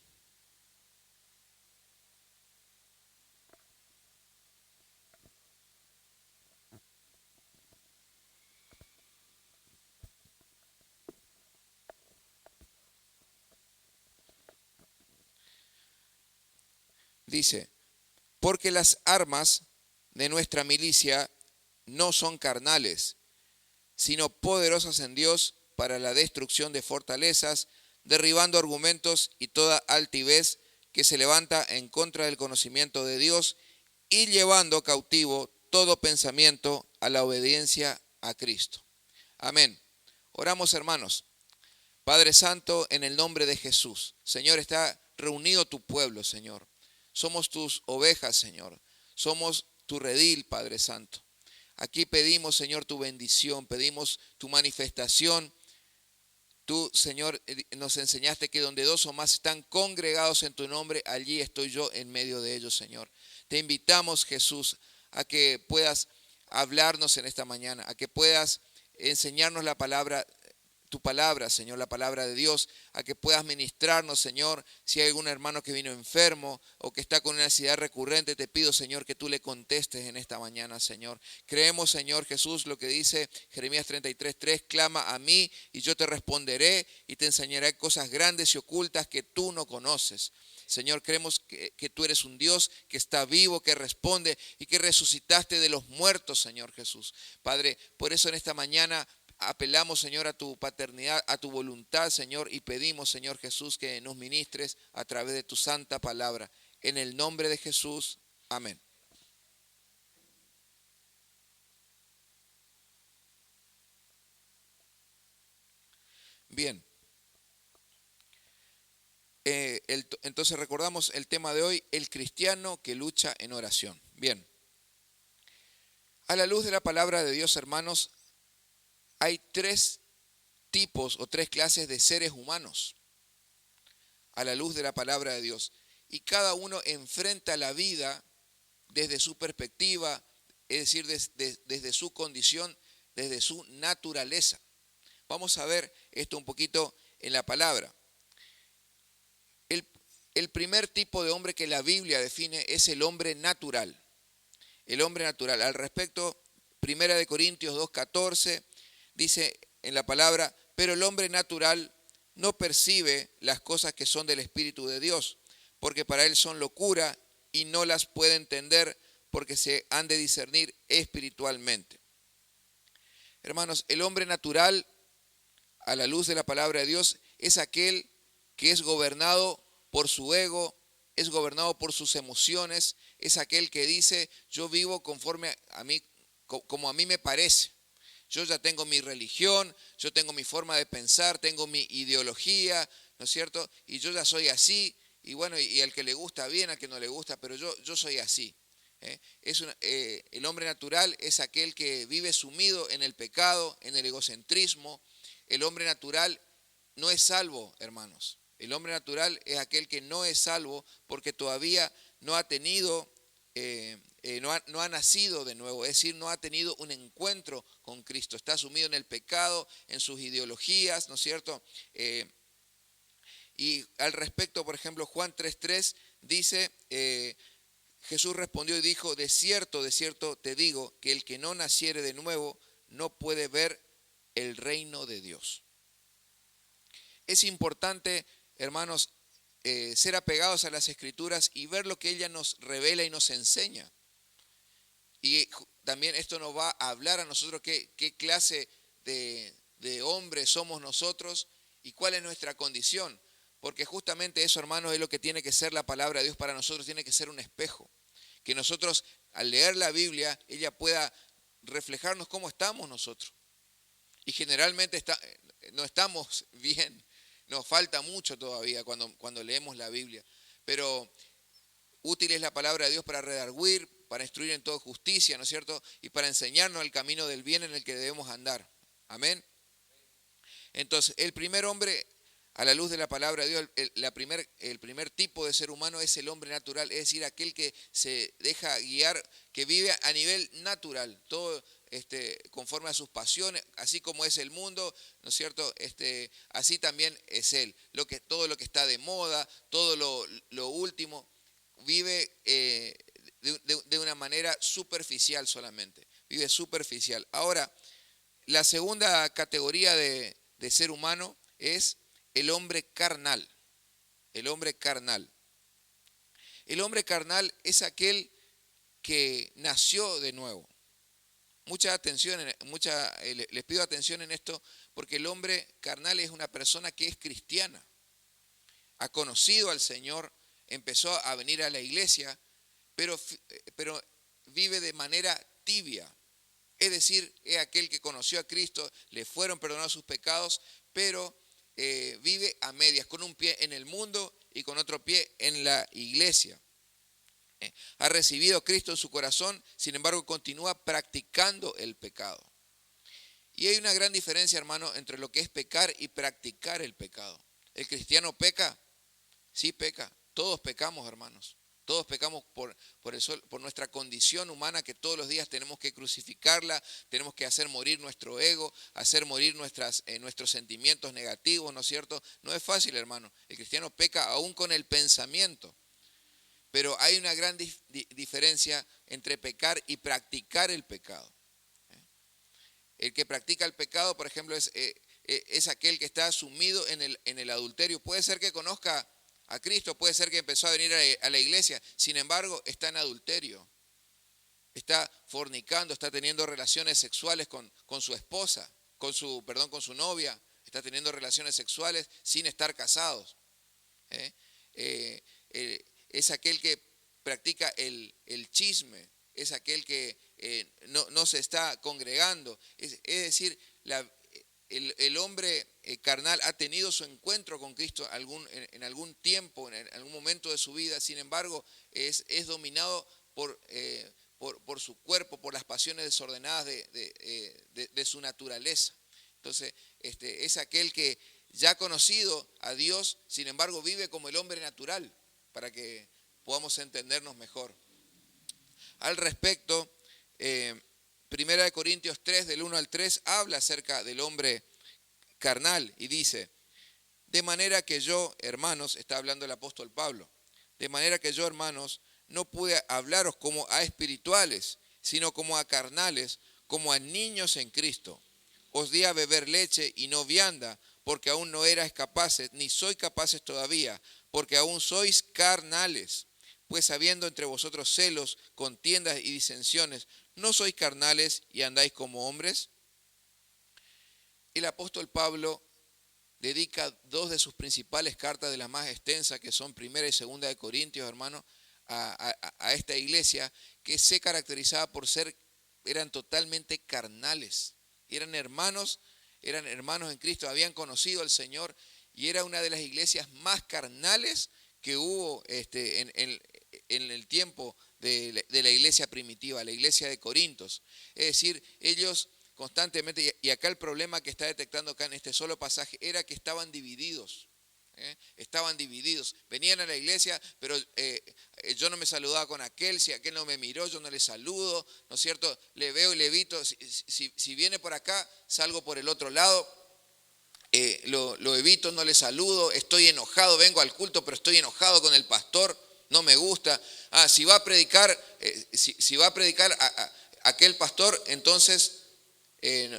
dice, porque las armas de nuestra milicia no son carnales, sino poderosas en Dios para la destrucción de fortalezas, derribando argumentos y toda altivez que se levanta en contra del conocimiento de Dios y llevando cautivo todo pensamiento a la obediencia a Cristo. Amén. Oramos, hermanos. Padre Santo, en el nombre de Jesús, Señor, está reunido tu pueblo, Señor. Somos tus ovejas, Señor. Somos tu redil, Padre Santo. Aquí pedimos, Señor, tu bendición, pedimos tu manifestación. Tú, Señor, nos enseñaste que donde dos o más están congregados en tu nombre, allí estoy yo en medio de ellos, Señor. Te invitamos, Jesús, a que puedas hablarnos en esta mañana, a que puedas enseñarnos la palabra, tu palabra, Señor, la palabra de Dios, a que puedas ministrarnos, Señor. Si hay algún hermano que vino enfermo o que está con una necesidad recurrente, te pido, Señor, que tú le contestes en esta mañana, Señor. Creemos, Señor Jesús, lo que dice Jeremías 33:3, clama a mí y yo te responderé y te enseñaré cosas grandes y ocultas que tú no conoces. Señor, creemos que tú eres un Dios que está vivo, que responde y que resucitaste de los muertos, Señor Jesús. Padre, por eso en esta mañana apelamos, Señor, a tu paternidad, a tu voluntad, Señor, y pedimos, Señor Jesús, que nos ministres a través de tu santa palabra. En el nombre de Jesús, amén. Bien. Entonces recordamos el tema de hoy, el cristiano que lucha en oración. Bien. A la luz de la palabra de Dios, hermanos, hay tres tipos o tres clases de seres humanos a la luz de la palabra de Dios. Y cada uno enfrenta la vida desde su perspectiva, es decir, desde su condición, desde su naturaleza. Vamos a ver esto un poquito en la palabra. El primer tipo de hombre que la Biblia define es el hombre natural. El hombre natural. Al respecto, 1 Corintios 2:14 dice en la palabra, pero el hombre natural no percibe las cosas que son del Espíritu de Dios, porque para él son locura y no las puede entender porque se han de discernir espiritualmente. Hermanos, el hombre natural, a la luz de la palabra de Dios, es aquel que es gobernado por su ego, es gobernado por sus emociones, es aquel que dice, yo vivo conforme a mí, como a mí me parece. Yo ya tengo mi religión, yo tengo mi forma de pensar, tengo mi ideología, ¿no es cierto? Y yo ya soy así, y bueno, y al que le gusta bien, al que no le gusta, pero yo soy así. El hombre natural es aquel que vive sumido en el pecado, en el egocentrismo. El hombre natural no es salvo, hermanos. El hombre natural es aquel que no es salvo porque todavía no ha tenido, no ha nacido de nuevo, es decir, no ha tenido un encuentro con Cristo. Está sumido en el pecado, en sus ideologías, ¿no es cierto? Y al respecto, por ejemplo, Juan 3:3 dice, Jesús respondió y dijo, de cierto te digo, que el que no naciere de nuevo no puede ver el reino de Dios. Es importante, hermanos, ser apegados a las Escrituras y ver lo que ella nos revela y nos enseña. Y también esto nos va a hablar a nosotros qué clase de hombres somos nosotros y cuál es nuestra condición. Porque justamente eso, hermanos, es lo que tiene que ser la palabra de Dios para nosotros, tiene que ser un espejo. Que nosotros, al leer la Biblia, ella pueda reflejarnos cómo estamos nosotros. Y generalmente no estamos bien. Nos falta mucho todavía cuando leemos la Biblia, pero útil es la palabra de Dios para redarguir, para instruir en toda justicia, ¿no es cierto? Y para enseñarnos el camino del bien en el que debemos andar. Amén. Entonces, el primer hombre, a la luz de la palabra de Dios, el primer tipo de ser humano es el hombre natural, es decir, aquel que se deja guiar, que vive a nivel natural, todo conforme a sus pasiones, así como es el mundo, ¿no es cierto? Así también es él. Todo lo que está de moda, todo lo último, vive de una manera superficial solamente. Vive superficial. Ahora, la segunda categoría de ser humano es el hombre carnal. El hombre carnal. El hombre carnal es aquel que nació de nuevo. Mucha atención, les pido atención en esto, porque el hombre carnal es una persona que es cristiana. Ha conocido al Señor, empezó a venir a la iglesia, pero vive de manera tibia. Es decir, es aquel que conoció a Cristo, le fueron perdonados sus pecados, pero vive a medias, con un pie en el mundo y con otro pie en la iglesia. Ha recibido a Cristo en su corazón, sin embargo continúa practicando el pecado. Y hay una gran diferencia, hermano, entre lo que es pecar y practicar el pecado. ¿El cristiano peca? Sí peca. Todos pecamos, hermanos. Todos pecamos por nuestra condición humana, que todos los días tenemos que crucificarla, tenemos que hacer morir nuestro ego, hacer morir nuestros sentimientos negativos, ¿no es cierto? No es fácil, hermano. El cristiano peca aún con el pensamiento. Pero hay una gran diferencia entre pecar y practicar el pecado. El que practica el pecado, por ejemplo, es aquel que está sumido en el adulterio. Puede ser que conozca a Cristo, puede ser que empezó a venir a la iglesia, sin embargo está en adulterio, está fornicando, está teniendo relaciones sexuales con su esposa, con su novia, está teniendo relaciones sexuales sin estar casados. Es aquel que practica el chisme, es aquel que no se está congregando. Es decir, el hombre carnal ha tenido su encuentro con Cristo en algún tiempo, en algún momento de su vida, sin embargo es dominado por su cuerpo, por las pasiones desordenadas de su naturaleza. Entonces es aquel que ya ha conocido a Dios, sin embargo vive como el hombre natural, para que podamos entendernos mejor. Al respecto, 1 Corintios 3, del 1 al 3, habla acerca del hombre carnal y dice: de manera que yo, hermanos, está hablando el apóstol Pablo, de manera que yo, hermanos, no pude hablaros como a espirituales, sino como a carnales, como a niños en Cristo. Os di a beber leche y no vianda, porque aún no erais capaces, ni sois capaces todavía, porque aún sois carnales. Pues habiendo entre vosotros celos, contiendas y disensiones, ¿no sois carnales y andáis como hombres? El apóstol Pablo dedica dos de sus principales cartas, de las más extensas, que son 1 y 2 de Corintios, hermano, a esta iglesia, que se caracterizaba por eran totalmente carnales. Eran hermanos en Cristo, habían conocido al Señor, y era una de las iglesias más carnales que hubo en el tiempo de la iglesia primitiva, la iglesia de Corintios. Es decir, ellos constantemente, y acá el problema que está detectando acá en este solo pasaje, era que estaban divididos. Estaban divididos, venían a la iglesia, pero yo no me saludaba con aquel, si aquel no me miró, yo no le saludo, ¿no es cierto? Le veo y le evito, si viene por acá, salgo por el otro lado, lo evito, no le saludo, estoy enojado, vengo al culto, pero estoy enojado con el pastor, no me gusta. Si va a predicar, a aquel pastor, entonces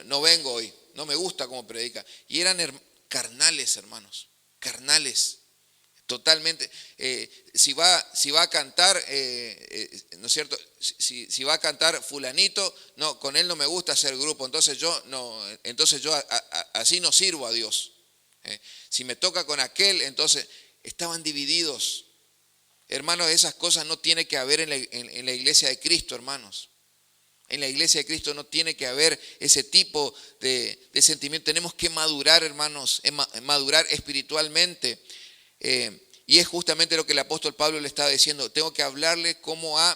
no vengo hoy, no me gusta cómo predica. Y eran carnales, hermanos. Carnales, totalmente. Si va a cantar, ¿no es cierto? Si va a cantar fulanito, no, con él no me gusta hacer grupo, entonces yo así no sirvo a Dios. Si me toca con aquel, entonces estaban divididos. Hermanos, esas cosas no tiene que haber en la iglesia de Cristo, hermanos. En la iglesia de Cristo no tiene que haber ese tipo de sentimiento. Tenemos que madurar, hermanos, madurar espiritualmente. Y es justamente lo que el apóstol Pablo le estaba diciendo. Tengo que hablarle como a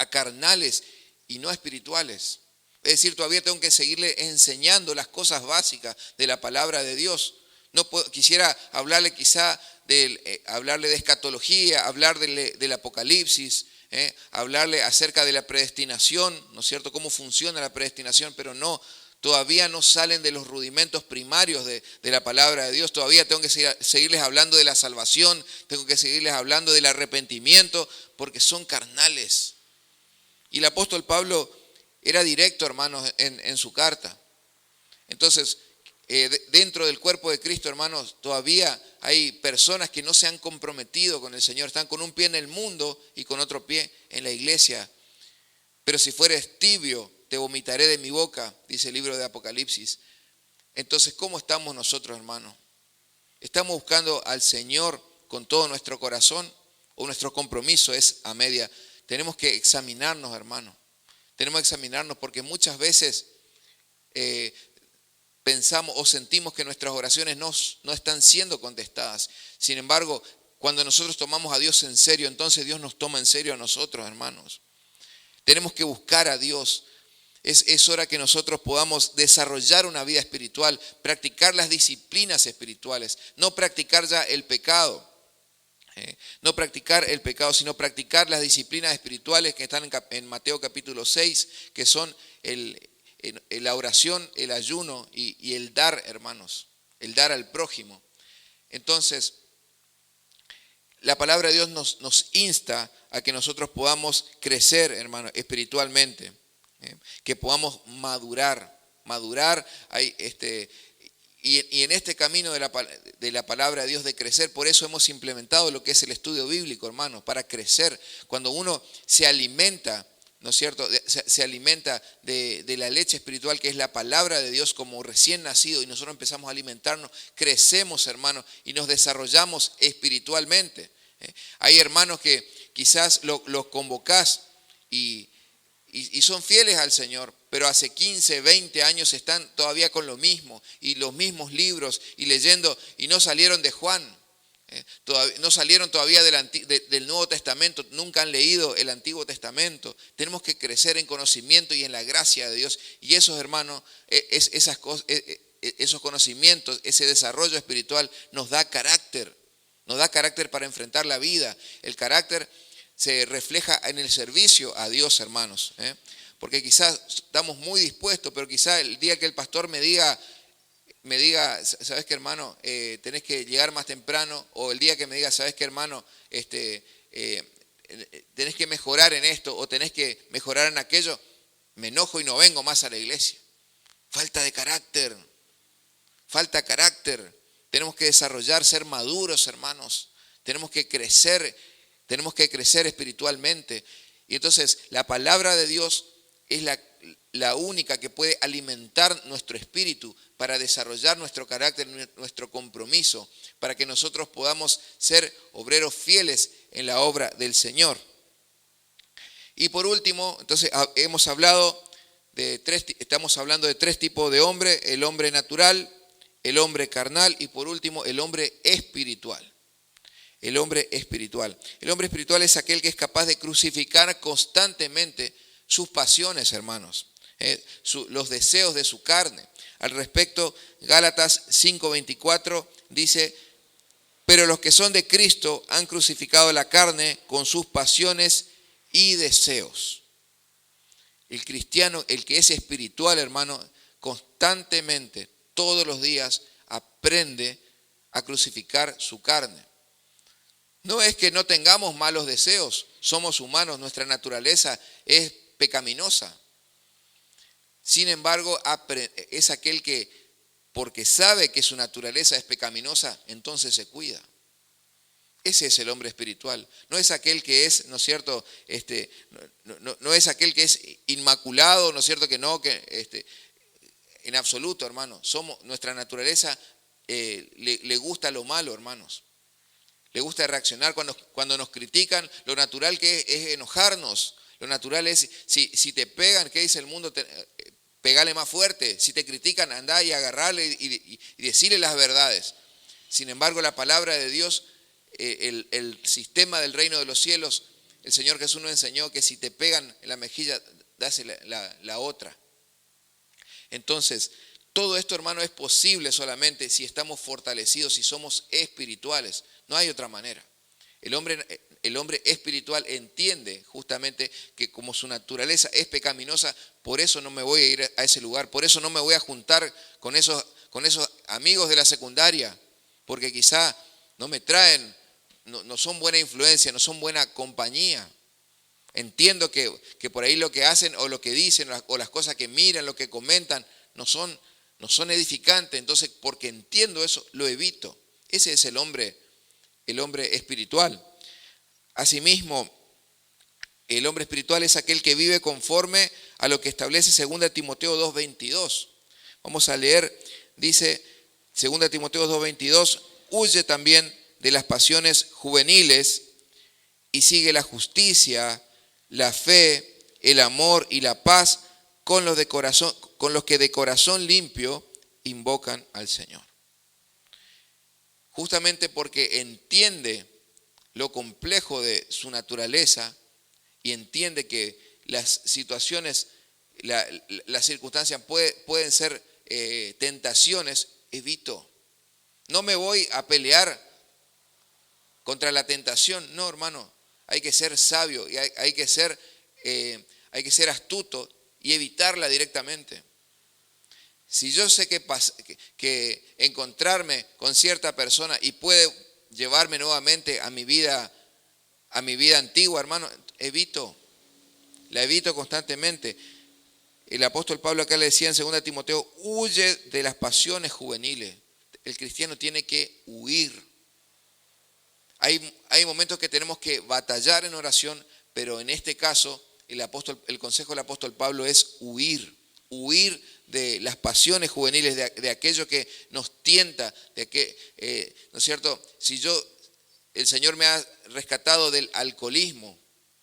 carnales y no a espirituales. Es decir, todavía tengo que seguirle enseñando las cosas básicas de la palabra de Dios. Quisiera hablarle hablarle de escatología, hablarle del Apocalipsis, hablarle acerca de la predestinación, ¿no es cierto? Cómo funciona la predestinación, pero no, todavía no salen de los rudimentos primarios de la palabra de Dios. Todavía tengo que seguirles hablando de la salvación, tengo que seguirles hablando del arrepentimiento, porque son carnales. Y el apóstol Pablo era directo, hermanos, en su carta. Entonces, dentro del cuerpo de Cristo, hermanos, todavía hay personas que no se han comprometido con el Señor, están con un pie en el mundo y con otro pie en la iglesia. Pero si fueres tibio, te vomitaré de mi boca, dice el libro de Apocalipsis. Entonces, ¿cómo estamos nosotros, hermanos? ¿Estamos buscando al Señor con todo nuestro corazón o nuestro compromiso es a media? Tenemos que examinarnos, hermanos. Tenemos que examinarnos porque muchas veces pensamos o sentimos que nuestras oraciones no están siendo contestadas. Sin embargo, cuando nosotros tomamos a Dios en serio, entonces Dios nos toma en serio a nosotros, hermanos. Tenemos que buscar a Dios. Es hora que nosotros podamos desarrollar una vida espiritual, practicar las disciplinas espirituales, no practicar ya el pecado. No practicar el pecado, sino practicar las disciplinas espirituales que están en Mateo capítulo 6, que son la oración, el ayuno y el dar, hermanos, el dar al prójimo. Entonces, la palabra de Dios nos insta a que nosotros podamos crecer, hermanos, espiritualmente, que podamos madurar. Y en este camino de la palabra de Dios de crecer, por eso hemos implementado lo que es el estudio bíblico, hermanos, para crecer. Cuando uno se alimenta, ¿no es cierto? Se alimenta de la leche espiritual que es la palabra de Dios como recién nacido y nosotros empezamos a alimentarnos, crecemos, hermanos, y nos desarrollamos espiritualmente. Hay hermanos que quizás los convocás y son fieles al Señor, pero hace 15, 20 años están todavía con lo mismo y los mismos libros y leyendo y no salieron de Juan. No salieron todavía del Nuevo Testamento, nunca han leído el Antiguo Testamento. Tenemos que crecer en conocimiento y en la gracia de Dios. Y esos hermanos, esos conocimientos, ese desarrollo espiritual nos da carácter para enfrentar la vida. El carácter se refleja en el servicio a Dios, hermanos. Porque quizás estamos muy dispuestos, pero quizás el día que el pastor me diga, ¿sabes qué, hermano? Tenés que llegar más temprano. O el día que me diga, ¿sabes qué, hermano? Tenés que mejorar en esto o tenés que mejorar en aquello. Me enojo y no vengo más a la iglesia. Falta de carácter. Falta carácter. Tenemos que desarrollar, ser maduros, hermanos. Tenemos que crecer espiritualmente. Y entonces la palabra de Dios es la única que puede alimentar nuestro espíritu para desarrollar nuestro carácter, nuestro compromiso, para que nosotros podamos ser obreros fieles en la obra del Señor. Y por último, entonces estamos hablando de tres tipos de hombre: el hombre natural, el hombre carnal y por último el hombre espiritual. El hombre espiritual. El hombre espiritual es aquel que es capaz de crucificar constantemente sus pasiones, hermanos, los deseos de su carne. Al respecto, Gálatas 5:24 dice: pero los que son de Cristo han crucificado la carne con sus pasiones y deseos. El cristiano, el que es espiritual, hermano, constantemente, todos los días, aprende a crucificar su carne. No es que no tengamos malos deseos, somos humanos, nuestra naturaleza es pecaminosa. Sin embargo, es aquel que, porque sabe que su naturaleza es pecaminosa, entonces se cuida. Ese es el hombre espiritual. No es aquel que es, ¿no es cierto? No es aquel que es inmaculado, ¿no es cierto? En absoluto, hermano. Nuestra naturaleza le gusta lo malo, hermanos. Le gusta reaccionar cuando nos critican. Lo natural que es enojarnos. Lo natural es, si te pegan, ¿qué dice el mundo? Pegale más fuerte. Si te critican, andá y agarrarle y decirle las verdades. Sin embargo, la palabra de Dios, el sistema del reino de los cielos, el Señor Jesús nos enseñó que si te pegan en la mejilla, dásela la otra. Entonces, todo esto, hermano, es posible solamente si estamos fortalecidos, si somos espirituales. No hay otra manera. El hombre espiritual entiende justamente que como su naturaleza es pecaminosa, por eso no me voy a ir a ese lugar, por eso no me voy a juntar con esos amigos de la secundaria, porque quizá no me traen, no son buena influencia, no son buena compañía. Entiendo que por ahí lo que hacen o lo que dicen o las cosas que miran, lo que comentan, no son no son edificantes, entonces porque entiendo eso, lo evito. Ese es el hombre espiritual. Asimismo, el hombre espiritual es aquel que vive conforme a lo que establece 2 Timoteo 2:22. Vamos a leer, dice 2 Timoteo 2:22, huye también de las pasiones juveniles y sigue la justicia, la fe, el amor y la paz con los que de corazón limpio invocan al Señor. Justamente porque entiende lo complejo de su naturaleza y entiende que las situaciones, las circunstancias pueden ser tentaciones, evito. No me voy a pelear contra la tentación, no, hermano. Hay que ser sabio y hay que ser astuto y evitarla directamente. Si yo sé que encontrarme con cierta persona y puede llevarme nuevamente a mi vida antigua, hermano, la evito constantemente. El apóstol Pablo acá le decía en 2 Timoteo, huye de las pasiones juveniles. El cristiano tiene que huir. Hay momentos que tenemos que batallar en oración, pero en este caso el consejo del apóstol Pablo es huir de las pasiones juveniles, de aquello que nos tienta, ¿no es cierto? Si el Señor me ha rescatado del alcoholismo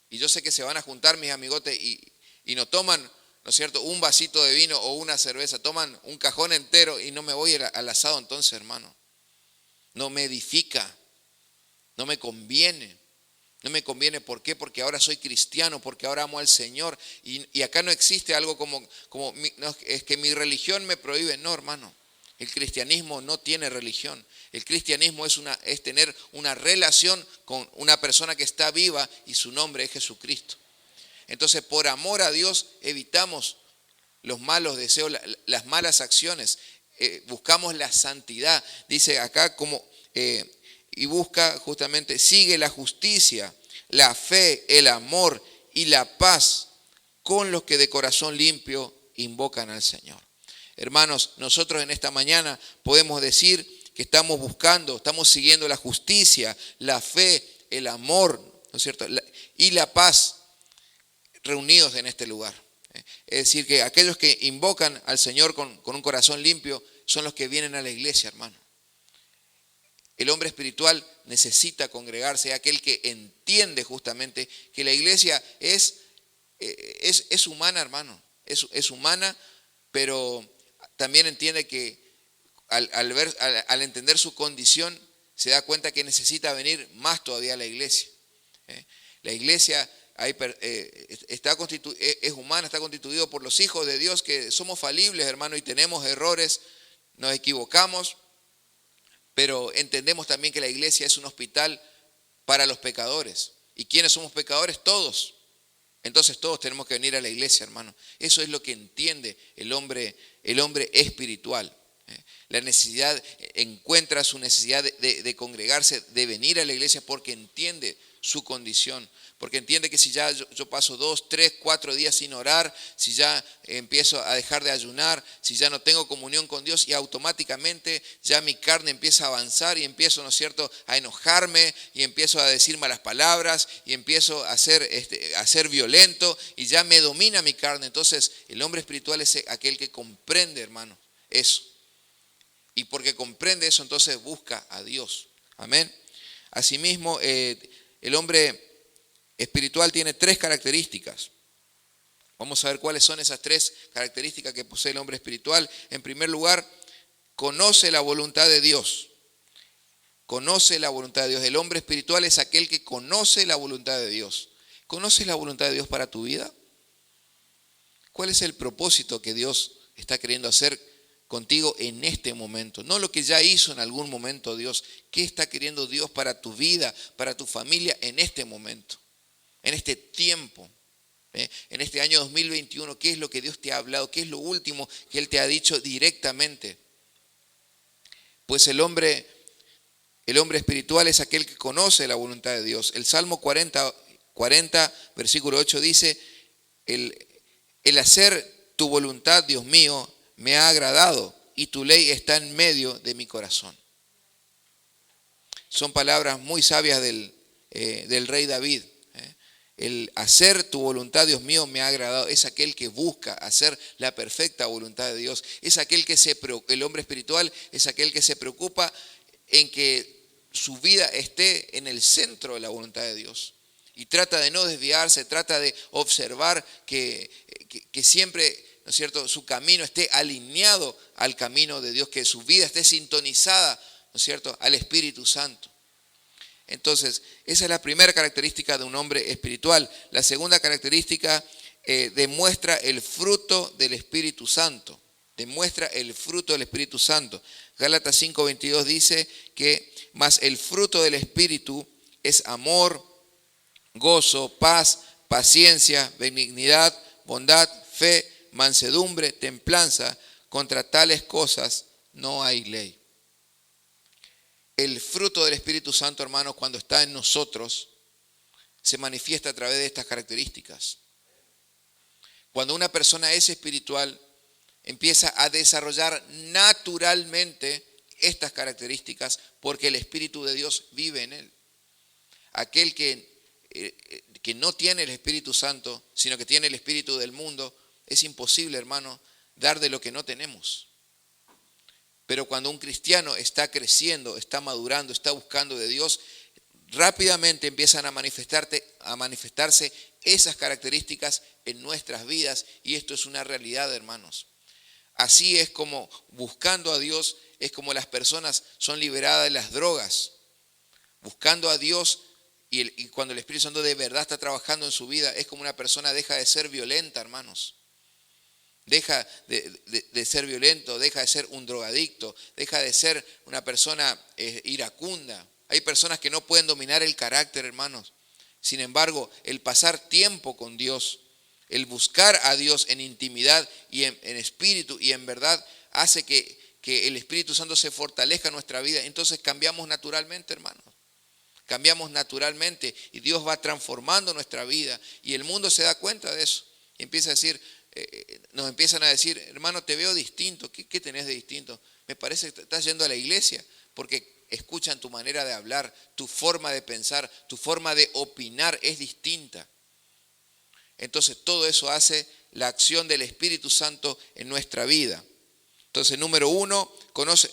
y yo sé que se van a juntar mis amigotes y no toman, ¿no es cierto?, un vasito de vino o una cerveza, toman un cajón entero y no me voy al asado, entonces, hermano, no me edifica. No me conviene. No me conviene, ¿por qué? Porque ahora soy cristiano, porque ahora amo al Señor. Y acá no existe algo como es que mi religión me prohíbe. No, hermano. El cristianismo no tiene religión. El cristianismo es tener una relación con una persona que está viva y su nombre es Jesucristo. Entonces, por amor a Dios, evitamos los malos deseos, las malas acciones. Buscamos la santidad. Dice acá y busca justamente, sigue la justicia, la fe, el amor y la paz con los que de corazón limpio invocan al Señor. Hermanos, nosotros en esta mañana podemos decir que estamos siguiendo la justicia, la fe, el amor, ¿no es cierto?, y la paz reunidos en este lugar. Es decir, que aquellos que invocan al Señor con un corazón limpio son los que vienen a la iglesia, hermano. El hombre espiritual necesita congregarse, aquel que entiende justamente que la iglesia es humana, hermano, es humana, pero también entiende que al entender su condición se da cuenta que necesita venir más todavía a la iglesia. La iglesia es humana, está constituido por los hijos de Dios que somos falibles, hermano, y tenemos errores, nos equivocamos. Pero entendemos también que la iglesia es un hospital para los pecadores. ¿Y quiénes somos pecadores? Todos. Entonces todos tenemos que venir a la iglesia, hermano. Eso es lo que entiende el hombre espiritual. Encuentra su necesidad de congregarse, de venir a la iglesia porque entiende su condición. Porque entiende que si ya yo paso 2, 3, 4 días sin orar, si ya empiezo a dejar de ayunar, si ya no tengo comunión con Dios y automáticamente ya mi carne empieza a avanzar y empiezo, ¿no es cierto?, a enojarme y empiezo a decir malas palabras y empiezo a ser violento y ya me domina mi carne. Entonces el hombre espiritual es aquel que comprende, hermano, eso. Y porque comprende eso, entonces busca a Dios. Amén. Asimismo, el hombre espiritual tiene 3 características. Vamos a ver cuáles son esas 3 características que posee el hombre espiritual. En primer lugar, conoce la voluntad de Dios. Conoce la voluntad de Dios. El hombre espiritual es aquel que conoce la voluntad de Dios. ¿Conoces la voluntad de Dios para tu vida? ¿Cuál es el propósito que Dios está queriendo hacer contigo en este momento? No lo que ya hizo en algún momento Dios. ¿Qué está queriendo Dios para tu vida, para tu familia en este momento? En este tiempo, en este año 2021, ¿qué es lo que Dios te ha hablado? ¿Qué es lo último que Él te ha dicho directamente? Pues el hombre espiritual es aquel que conoce la voluntad de Dios. El Salmo 40, versículo 8 dice, el hacer tu voluntad, Dios mío, me ha agradado y tu ley está en medio de mi corazón. Son palabras muy sabias del rey David. El hacer tu voluntad, Dios mío, me ha agradado. Es aquel que busca hacer la perfecta voluntad de Dios. Es aquel que el hombre espiritual es aquel que se preocupa en que su vida esté en el centro de la voluntad de Dios. Y trata de no desviarse, trata de observar que siempre, ¿no es cierto?, su camino esté alineado al camino de Dios, que su vida esté sintonizada, ¿no es cierto?, al Espíritu Santo. Entonces, esa es la primera característica de un hombre espiritual. La segunda característica demuestra el fruto del Espíritu Santo. Demuestra el fruto del Espíritu Santo. Gálatas 5:22 dice que más el fruto del Espíritu es amor, gozo, paz, paciencia, benignidad, bondad, fe, mansedumbre, templanza. Contra tales cosas no hay ley. El fruto del Espíritu Santo, hermanos, cuando está en nosotros, se manifiesta a través de estas características. Cuando una persona es espiritual, empieza a desarrollar naturalmente estas características porque el Espíritu de Dios vive en él. Aquel que no tiene el Espíritu Santo, sino que tiene el espíritu del mundo, es imposible, hermano, dar de lo que no tenemos. Pero cuando un cristiano está creciendo, está madurando, está buscando de Dios, rápidamente empiezan a manifestarse esas características en nuestras vidas, y esto es una realidad, hermanos. Así es como buscando a Dios, es como las personas son liberadas de las drogas. Buscando a Dios, y cuando el Espíritu Santo de verdad está trabajando en su vida, es como una persona deja de ser violenta, hermanos. Deja de ser violento, deja de ser un drogadicto, deja de ser una persona iracunda. Hay personas que no pueden dominar el carácter, hermanos. Sin embargo, el pasar tiempo con Dios, el buscar a Dios en intimidad y en espíritu y en verdad, hace que el Espíritu Santo se fortalezca en nuestra vida. Entonces cambiamos naturalmente, hermanos. Cambiamos naturalmente y Dios va transformando nuestra vida. Y el mundo se da cuenta de eso. Y empieza a decir, nos empiezan a decir, hermano, te veo distinto. ¿Qué tenés de distinto? Me parece que estás yendo a la iglesia, porque escuchan tu manera de hablar, tu forma de pensar, tu forma de opinar es distinta. Entonces todo eso hace la acción del Espíritu Santo en nuestra vida. Entonces, número 1, conoce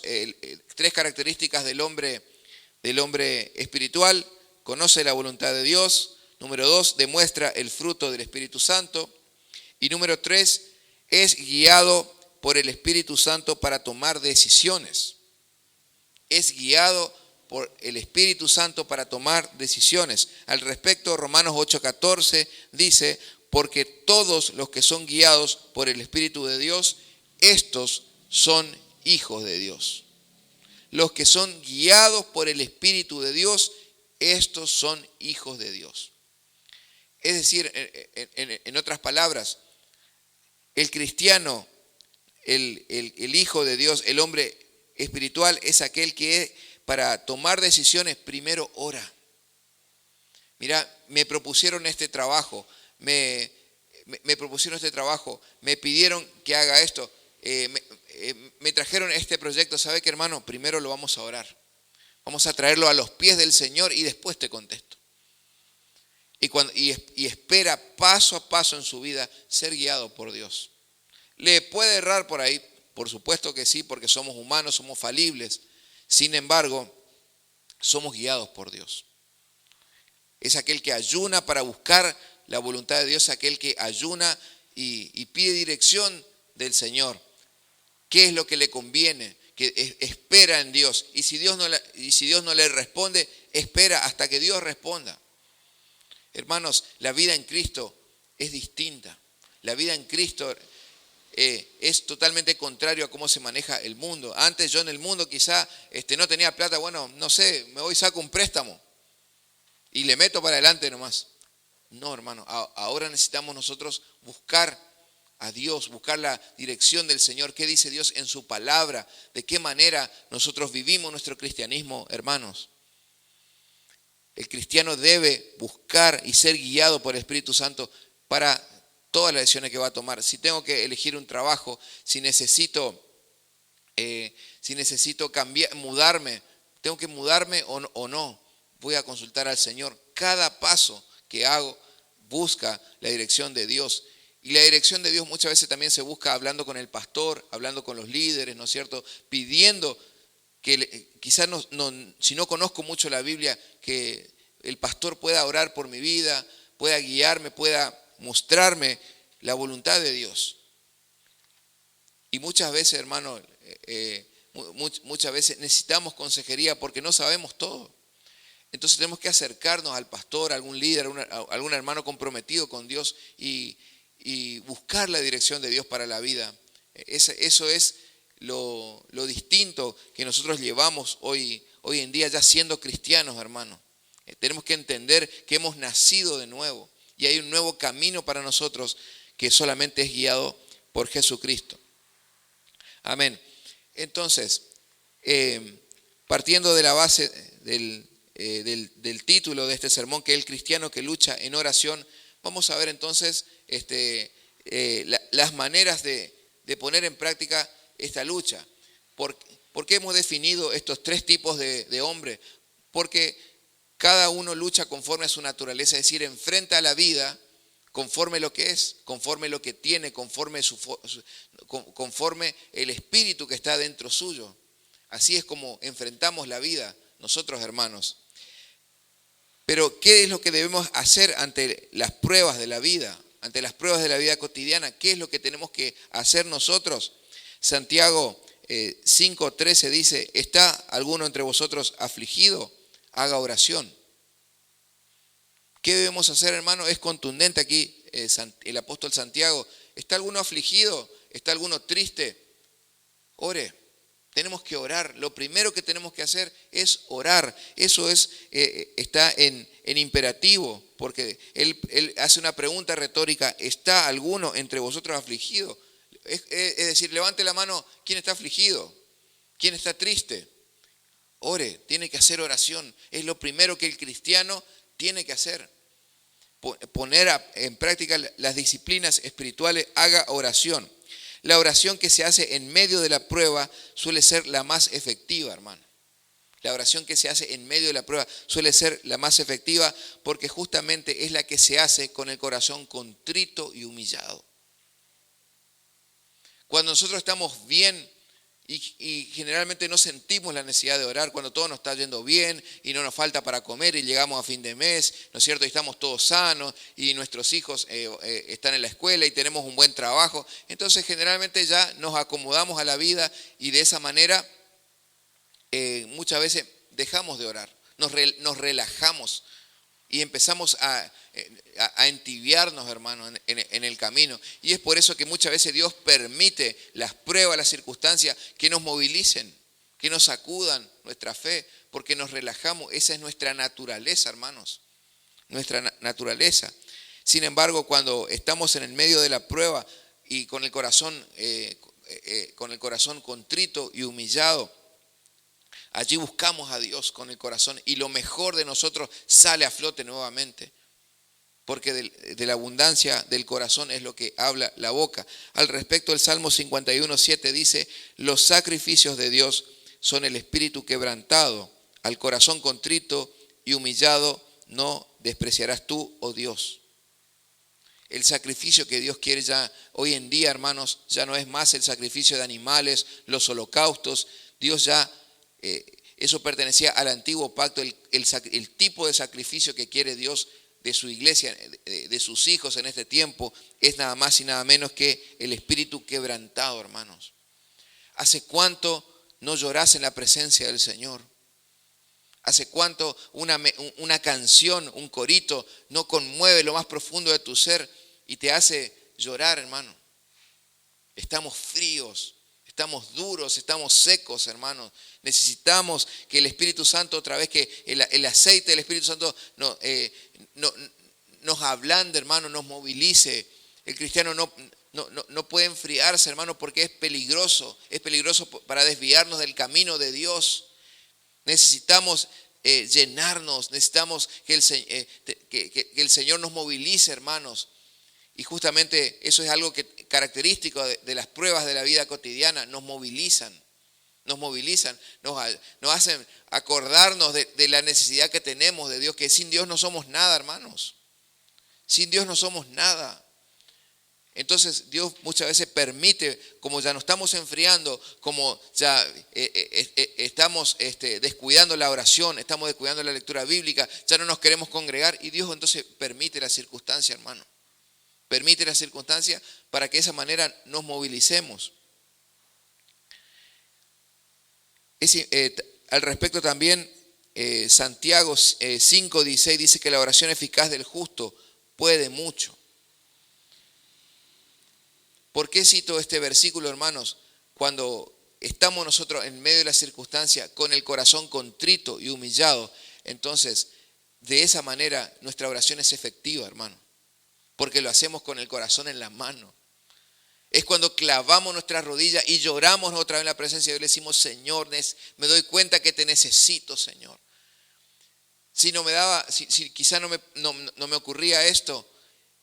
3 características del hombre espiritual. Conoce la voluntad de Dios. Número 2, demuestra el fruto del Espíritu Santo. Y número 3, es guiado por el Espíritu Santo para tomar decisiones. Es guiado por el Espíritu Santo para tomar decisiones. Al respecto, Romanos 8:14 dice, porque todos los que son guiados por el Espíritu de Dios, estos son hijos de Dios. Los que son guiados por el Espíritu de Dios, estos son hijos de Dios. Es decir, en otras palabras, el cristiano, el hijo de Dios, el hombre espiritual es aquel que para tomar decisiones primero ora. Mira, me propusieron este trabajo, me pidieron que haga esto, me trajeron este proyecto. ¿Sabe qué, hermano? Primero lo vamos a orar. Vamos a traerlo a los pies del Señor y después te contesto. Y espera paso a paso en su vida ser guiado por Dios. ¿Le puede errar por ahí? Por supuesto que sí, porque somos humanos, somos falibles. Sin embargo, somos guiados por Dios. Es aquel que ayuna para buscar la voluntad de Dios, aquel que ayuna y pide dirección del Señor. ¿Qué es lo que le conviene? Que espera en Dios. Y si Dios no le responde, espera hasta que Dios responda. Hermanos, la vida en Cristo es distinta. La vida en Cristo es totalmente contrario a cómo se maneja el mundo. Antes yo en el mundo quizá no tenía plata, bueno, no sé, me voy y saco un préstamo y le meto para adelante nomás. No, hermano, ahora necesitamos nosotros buscar a Dios, buscar la dirección del Señor. ¿Qué dice Dios en su palabra? ¿De qué manera nosotros vivimos nuestro cristianismo, hermanos? El cristiano debe buscar y ser guiado por el Espíritu Santo para todas las decisiones que va a tomar. Si tengo que elegir un trabajo, si necesito Si necesito mudarme, tengo que mudarme o no, voy a consultar al Señor. Cada paso que hago busca la dirección de Dios. Y la dirección de Dios muchas veces también se busca hablando con el pastor, hablando con los líderes, ¿no es cierto? Pidiendo que quizás si no conozco mucho la Biblia, que el pastor pueda orar por mi vida, pueda guiarme, pueda mostrarme la voluntad de Dios. Y muchas veces, hermano, muchas veces necesitamos consejería porque no sabemos todo. Entonces tenemos que acercarnos al pastor, a algún líder, a algún hermano comprometido con Dios y buscar la dirección de Dios para la vida. Eso es lo distinto que nosotros llevamos hoy en día ya siendo cristianos, hermano. Tenemos que entender que hemos nacido de nuevo y hay un nuevo camino para nosotros que solamente es guiado por Jesucristo. Amén. Entonces, partiendo de la base del título de este sermón, que es el cristiano que lucha en oración, vamos a ver entonces las maneras de poner en práctica esta lucha. ¿Por qué hemos definido estos tres tipos de hombres? Porque cada uno lucha conforme a su naturaleza, es decir, enfrenta a la vida conforme lo que es, conforme lo que tiene, conforme el espíritu que está dentro suyo. Así es como enfrentamos la vida nosotros, hermanos. Pero ¿qué es lo que debemos hacer ante las pruebas de la vida? Ante las pruebas de la vida cotidiana, ¿qué es lo que tenemos que hacer nosotros? Santiago 5:13 dice, ¿está alguno entre vosotros afligido? Haga oración. ¿Qué debemos hacer, hermano? Es contundente aquí el apóstol Santiago. ¿Está alguno afligido? ¿Está alguno triste? Ore. Tenemos que orar. Lo primero que tenemos que hacer es orar. Eso está en imperativo, porque él hace una pregunta retórica. ¿Está alguno entre vosotros afligido? Es decir, levante la mano. ¿Quién está afligido? ¿Quién está triste? Ore. Tiene que hacer oración. Es lo primero que el cristiano tiene que hacer. Poner en práctica las disciplinas espirituales. Haga oración. La oración que se hace en medio de la prueba suele ser la más efectiva, hermano. La oración que se hace en medio de la prueba suele ser la más efectiva porque justamente es la que se hace con el corazón contrito y humillado. Cuando nosotros estamos bien y generalmente no sentimos la necesidad de orar, cuando todo nos está yendo bien y no nos falta para comer y llegamos a fin de mes, ¿no es cierto? Y estamos todos sanos y nuestros hijos están en la escuela y tenemos un buen trabajo, entonces generalmente ya nos acomodamos a la vida y de esa manera muchas veces dejamos de orar, nos relajamos y empezamos a entibiarnos, hermano, en el camino. Y es por eso que muchas veces Dios permite las pruebas, las circunstancias que nos movilicen, que nos sacudan nuestra fe, porque nos relajamos. Esa es nuestra naturaleza, hermanos, nuestra naturaleza. Sin embargo, cuando estamos en el medio de la prueba y con el corazón contrito y humillado, allí buscamos a Dios con el corazón y lo mejor de nosotros sale a flote nuevamente. Porque de la abundancia del corazón es lo que habla la boca. Al respecto, el Salmo 51:7 dice, los sacrificios de Dios son el espíritu quebrantado, al corazón contrito y humillado no despreciarás tú, oh Dios. El sacrificio que Dios quiere ya hoy en día, hermanos, ya no es más el sacrificio de animales, los holocaustos. Dios ya, eso pertenecía al antiguo pacto, el tipo de sacrificio que quiere Dios de su iglesia, de sus hijos en este tiempo, es nada más y nada menos que el espíritu quebrantado, hermanos. ¿Hace cuánto no llorás en la presencia del Señor? ¿Hace cuánto una canción, un corito, no conmueve lo más profundo de tu ser y te hace llorar, hermano? Estamos fríos, estamos duros, estamos secos, hermanos. Necesitamos que el Espíritu Santo, otra vez que el aceite del Espíritu Santo nos ablande, hermano, nos movilice. El cristiano no puede enfriarse, hermano, porque es peligroso para desviarnos del camino de Dios. Necesitamos llenarnos, necesitamos que el Señor nos movilice, hermanos. Y justamente eso es algo característico de las pruebas de la vida cotidiana, nos movilizan. nos movilizan, nos hacen acordarnos de la necesidad que tenemos de Dios, que sin Dios no somos nada, hermanos. Sin Dios no somos nada. Entonces Dios muchas veces permite, como ya nos estamos enfriando, como ya estamos descuidando la oración, estamos descuidando la lectura bíblica, ya no nos queremos congregar, y Dios entonces permite la circunstancia, hermano. Permite la circunstancia para que de esa manera nos movilicemos. Al respecto también, Santiago 5:16 dice que la oración eficaz del justo puede mucho. ¿Por qué cito este versículo, hermanos? Cuando estamos nosotros en medio de la circunstancia con el corazón contrito y humillado, entonces de esa manera nuestra oración es efectiva, hermano, porque lo hacemos con el corazón en la mano. Es cuando clavamos nuestras rodillas y lloramos otra vez en la presencia de Dios, le decimos: Señor, me doy cuenta que te necesito, Señor. Si quizá no me ocurría esto,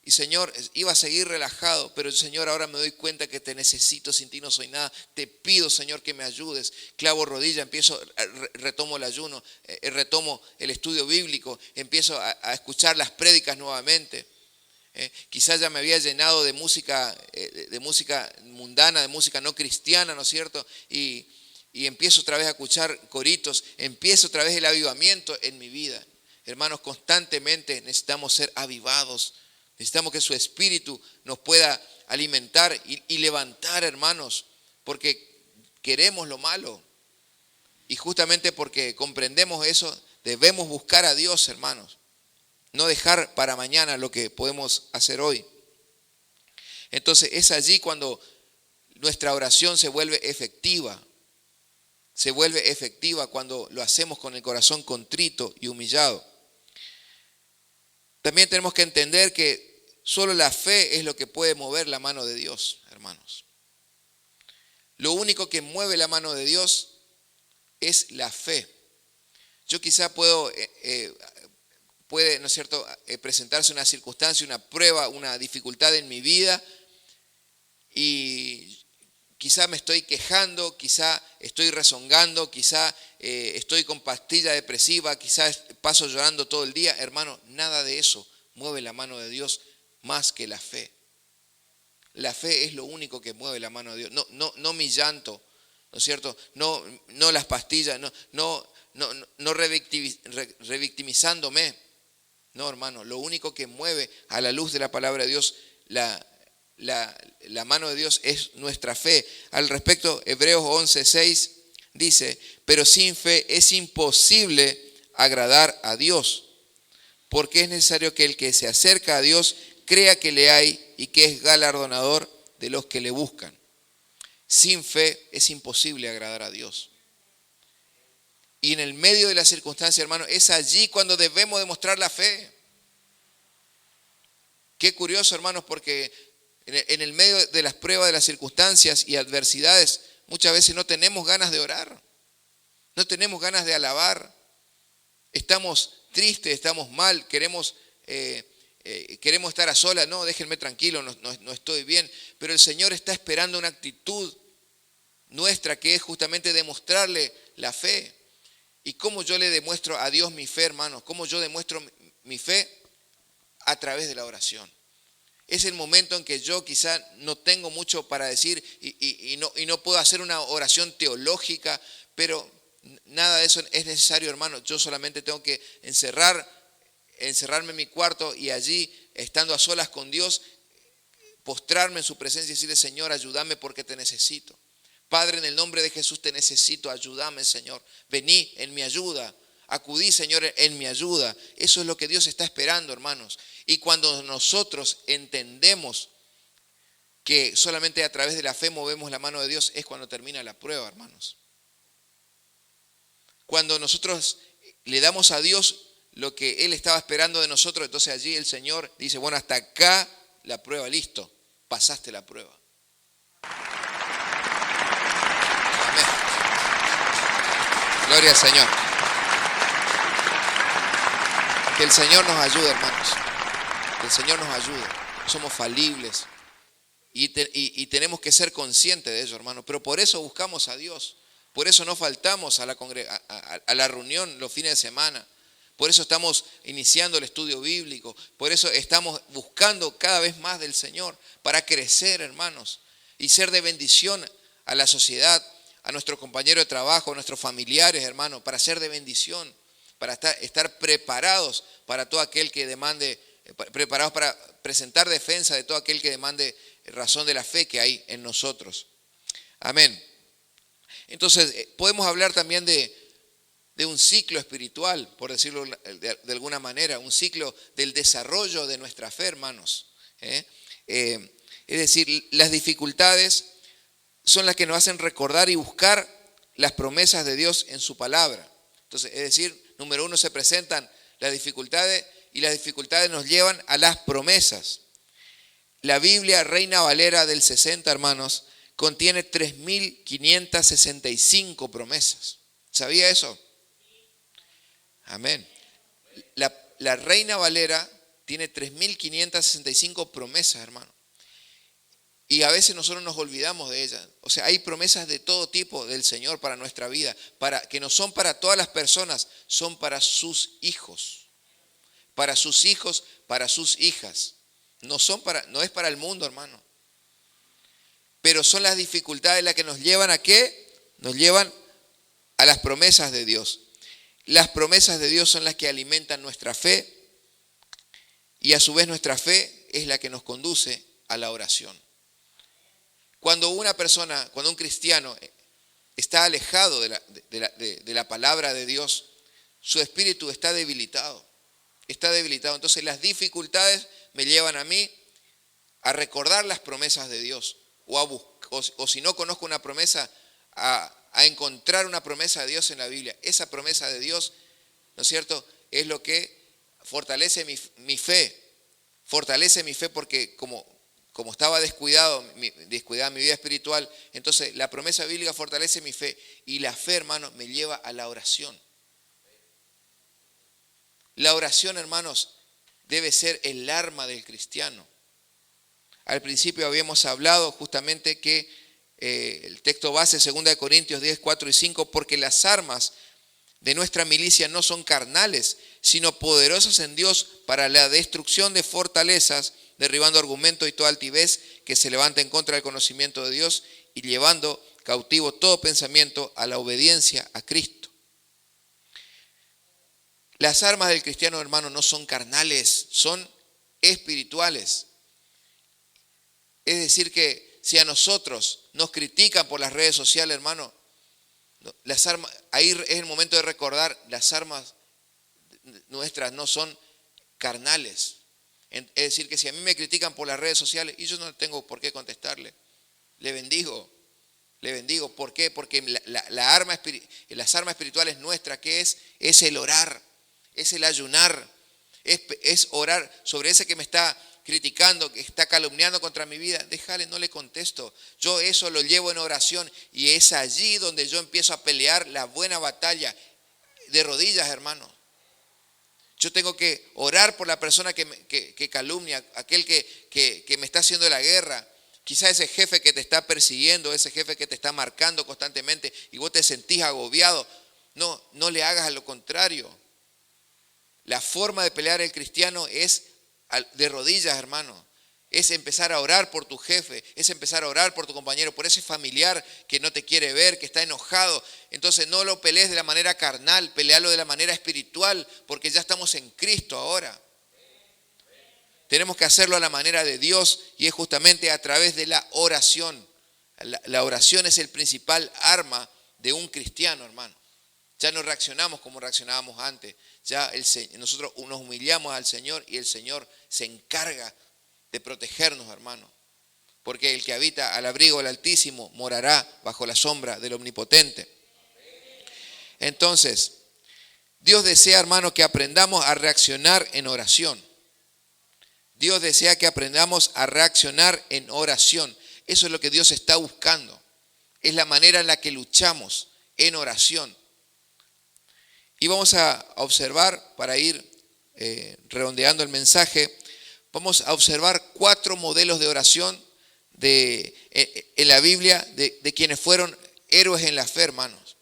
y Señor, iba a seguir relajado, pero Señor, ahora me doy cuenta que te necesito, sin ti no soy nada. Te pido, Señor, que me ayudes. Clavo rodilla, retomo el ayuno, retomo el estudio bíblico, empiezo a escuchar las prédicas nuevamente. Quizás ya me había llenado de música mundana, de música no cristiana, ¿no es cierto? Y empiezo otra vez a escuchar coritos, empiezo otra vez el avivamiento en mi vida. Hermanos, constantemente necesitamos ser avivados. Necesitamos que su espíritu nos pueda alimentar y levantar, hermanos, porque queremos lo malo. Y justamente porque comprendemos eso, debemos buscar a Dios, hermanos. No dejar para mañana lo que podemos hacer hoy. Entonces es allí cuando nuestra oración se vuelve efectiva. Se vuelve efectiva cuando lo hacemos con el corazón contrito y humillado. También tenemos que entender que solo la fe es lo que puede mover la mano de Dios, hermanos. Lo único que mueve la mano de Dios es la fe. Yo quizá puede, ¿no es cierto?, presentarse una circunstancia, una prueba, una dificultad en mi vida, y quizá me estoy quejando, quizá estoy rezongando, quizá estoy con pastilla depresiva, quizá paso llorando todo el día. Hermano, nada de eso mueve la mano de Dios más que la fe. La fe es lo único que mueve la mano de Dios. No mi llanto, ¿no es cierto? No las pastillas, no revictimizándome. No, hermano, lo único que mueve a la luz de la palabra de Dios la mano de Dios es nuestra fe. Al respecto, Hebreos 11:6 dice: pero sin fe es imposible agradar a Dios, porque es necesario que el que se acerca a Dios crea que le hay y que es galardonador de los que le buscan. Sin fe es imposible agradar a Dios. Y en el medio de la circunstancia, hermano, es allí cuando debemos demostrar la fe. Qué curioso, hermanos, porque en el medio de las pruebas, de las circunstancias y adversidades, muchas veces no tenemos ganas de orar, no tenemos ganas de alabar, estamos tristes, estamos mal, queremos estar a solas. No, déjenme tranquilo, no estoy bien, pero el Señor está esperando una actitud nuestra, que es justamente demostrarle la fe. ¿Y cómo yo le demuestro a Dios mi fe, hermanos? ¿Cómo yo demuestro mi fe? A través de la oración. Es el momento en que yo quizá no tengo mucho para decir y no puedo hacer una oración teológica, pero nada de eso es necesario, hermano. Yo solamente tengo que encerrarme en mi cuarto y allí, estando a solas con Dios, postrarme en su presencia y decirle: Señor, ayúdame porque te necesito. Padre, en el nombre de Jesús te necesito, ayúdame, Señor. Vení en mi ayuda. Acudí, Señor, en mi ayuda. Eso es lo que Dios está esperando, hermanos. Y cuando nosotros entendemos que solamente a través de la fe movemos la mano de Dios, es cuando termina la prueba, hermanos. Cuando nosotros le damos a Dios lo que Él estaba esperando de nosotros, entonces allí el Señor dice: bueno, hasta acá la prueba, listo, pasaste la prueba. Amén. Gloria al Señor. Que el Señor nos ayude, hermanos. Que el Señor nos ayude. Somos falibles y tenemos que ser conscientes de ello, hermanos. Pero por eso buscamos a Dios. Por eso no faltamos a la reunión los fines de semana. Por eso estamos iniciando el estudio bíblico. Por eso estamos buscando cada vez más del Señor para crecer, hermanos, y ser de bendición a la sociedad, a nuestros compañeros de trabajo, a nuestros familiares, hermanos, para ser de bendición, para estar preparados para todo aquel que demande, preparados para presentar defensa de todo aquel que demande razón de la fe que hay en nosotros. Amén. Entonces, podemos hablar también de un ciclo espiritual, por decirlo de alguna manera, un ciclo del desarrollo de nuestra fe, hermanos. Es decir, las dificultades son las que nos hacen recordar y buscar las promesas de Dios en su palabra. Entonces, es decir, número uno, se presentan las dificultades y las dificultades nos llevan a las promesas. La Biblia Reina Valera del 60, hermanos, contiene 3.565 promesas. ¿Sabía eso? Amén. La Reina Valera tiene 3.565 promesas, hermano. Y a veces nosotros nos olvidamos de ellas. O sea, hay promesas de todo tipo del Señor para nuestra vida, que no son para todas las personas, son para sus hijos. Para sus hijos, para sus hijas. No es para el mundo, hermano. Pero son las dificultades las que nos llevan ¿a qué? Nos llevan a las promesas de Dios. Las promesas de Dios son las que alimentan nuestra fe y a su vez nuestra fe es la que nos conduce a la oración. Cuando un cristiano está alejado de la palabra de Dios, su espíritu está debilitado. Está debilitado. Entonces las dificultades me llevan a mí a recordar las promesas de Dios o si no conozco una promesa, a encontrar una promesa de Dios en la Biblia. Esa promesa de Dios, ¿no es cierto?, es lo que fortalece mi fe. Fortalece mi fe porque como estaba descuidada mi vida espiritual, entonces la promesa bíblica fortalece mi fe. Y la fe, hermano, me lleva a la oración. La oración, hermanos, debe ser el arma del cristiano. Al principio habíamos hablado justamente que el texto base, 2 Corintios 10, 4 y 5, porque las armas de nuestra milicia no son carnales, sino poderosas en Dios para la destrucción de fortalezas, derribando argumentos y toda altivez que se levanta en contra del conocimiento de Dios y llevando cautivo todo pensamiento a la obediencia a Cristo. Las armas del cristiano, hermano, no son carnales, son espirituales. Es decir que si a nosotros nos critican por las redes sociales, hermano, ahí es el momento de recordar, las armas nuestras no son carnales. Es decir, que si a mí me critican por las redes sociales, y yo no tengo por qué contestarle, le bendigo. ¿Por qué? Porque las armas espirituales nuestras, ¿qué es? Es el orar, es el ayunar, es orar sobre ese que me está criticando, que está calumniando contra mi vida. Déjale, no le contesto. Yo eso lo llevo en oración y es allí donde yo empiezo a pelear la buena batalla de rodillas, hermano. Yo tengo que orar por la persona que calumnia, aquel que me está haciendo la guerra. Quizá ese jefe que te está persiguiendo, ese jefe que te está marcando constantemente y vos te sentís agobiado. No le hagas a lo contrario. La forma de pelear el cristiano es de rodillas, hermano. Es empezar a orar por tu jefe, es empezar a orar por tu compañero, por ese familiar que no te quiere ver, que está enojado. Entonces no lo pelees de la manera carnal, pelealo de la manera espiritual, porque ya estamos en Cristo ahora. Tenemos que hacerlo a la manera de Dios y es justamente a través de la oración. La oración es el principal arma de un cristiano, hermano. Ya no reaccionamos como reaccionábamos antes. Ya nosotros nos humillamos al Señor y el Señor se encarga de protegernos, hermano. Porque el que habita al abrigo del Altísimo morará bajo la sombra del Omnipotente. Entonces, Dios desea, hermano, que aprendamos a reaccionar en oración. Dios desea que aprendamos a reaccionar en oración. Eso es lo que Dios está buscando. Es la manera en la que luchamos en oración. Y vamos a observar, para ir redondeando el mensaje, vamos a observar 4 modelos de oración en la Biblia de quienes fueron héroes en la fe, hermanos.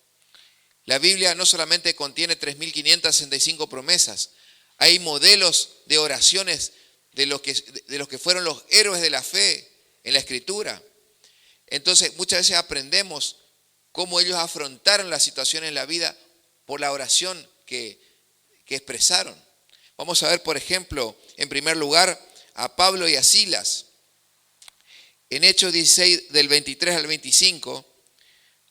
La Biblia no solamente contiene 3.565 promesas, hay modelos de oraciones de los que fueron los héroes de la fe en la Escritura. Entonces, muchas veces aprendemos cómo ellos afrontaron las situaciones en la vida por la oración que expresaron. Vamos a ver, por ejemplo, en primer lugar, a Pablo y a Silas. En Hechos 16, del 23 al 25,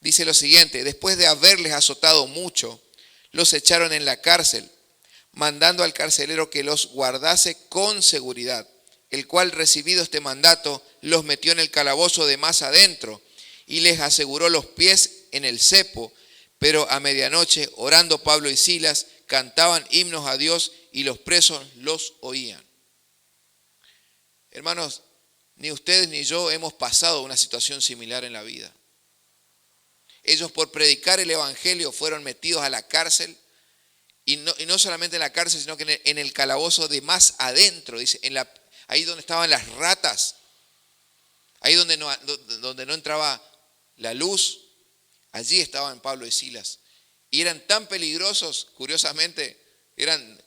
dice lo siguiente: después de haberles azotado mucho, los echaron en la cárcel, mandando al carcelero que los guardase con seguridad, el cual, recibido este mandato, los metió en el calabozo de más adentro y les aseguró los pies en el cepo. Pero a medianoche, orando Pablo y Silas, cantaban himnos a Dios y los presos los oían. Hermanos, ni ustedes ni yo hemos pasado una situación similar en la vida. Ellos, por predicar el evangelio, fueron metidos a la cárcel, y no solamente en la cárcel, sino que en el calabozo de más adentro, dice, ahí donde estaban las ratas, ahí donde no entraba la luz, allí estaban Pablo y Silas. Y eran tan peligrosos, curiosamente, eran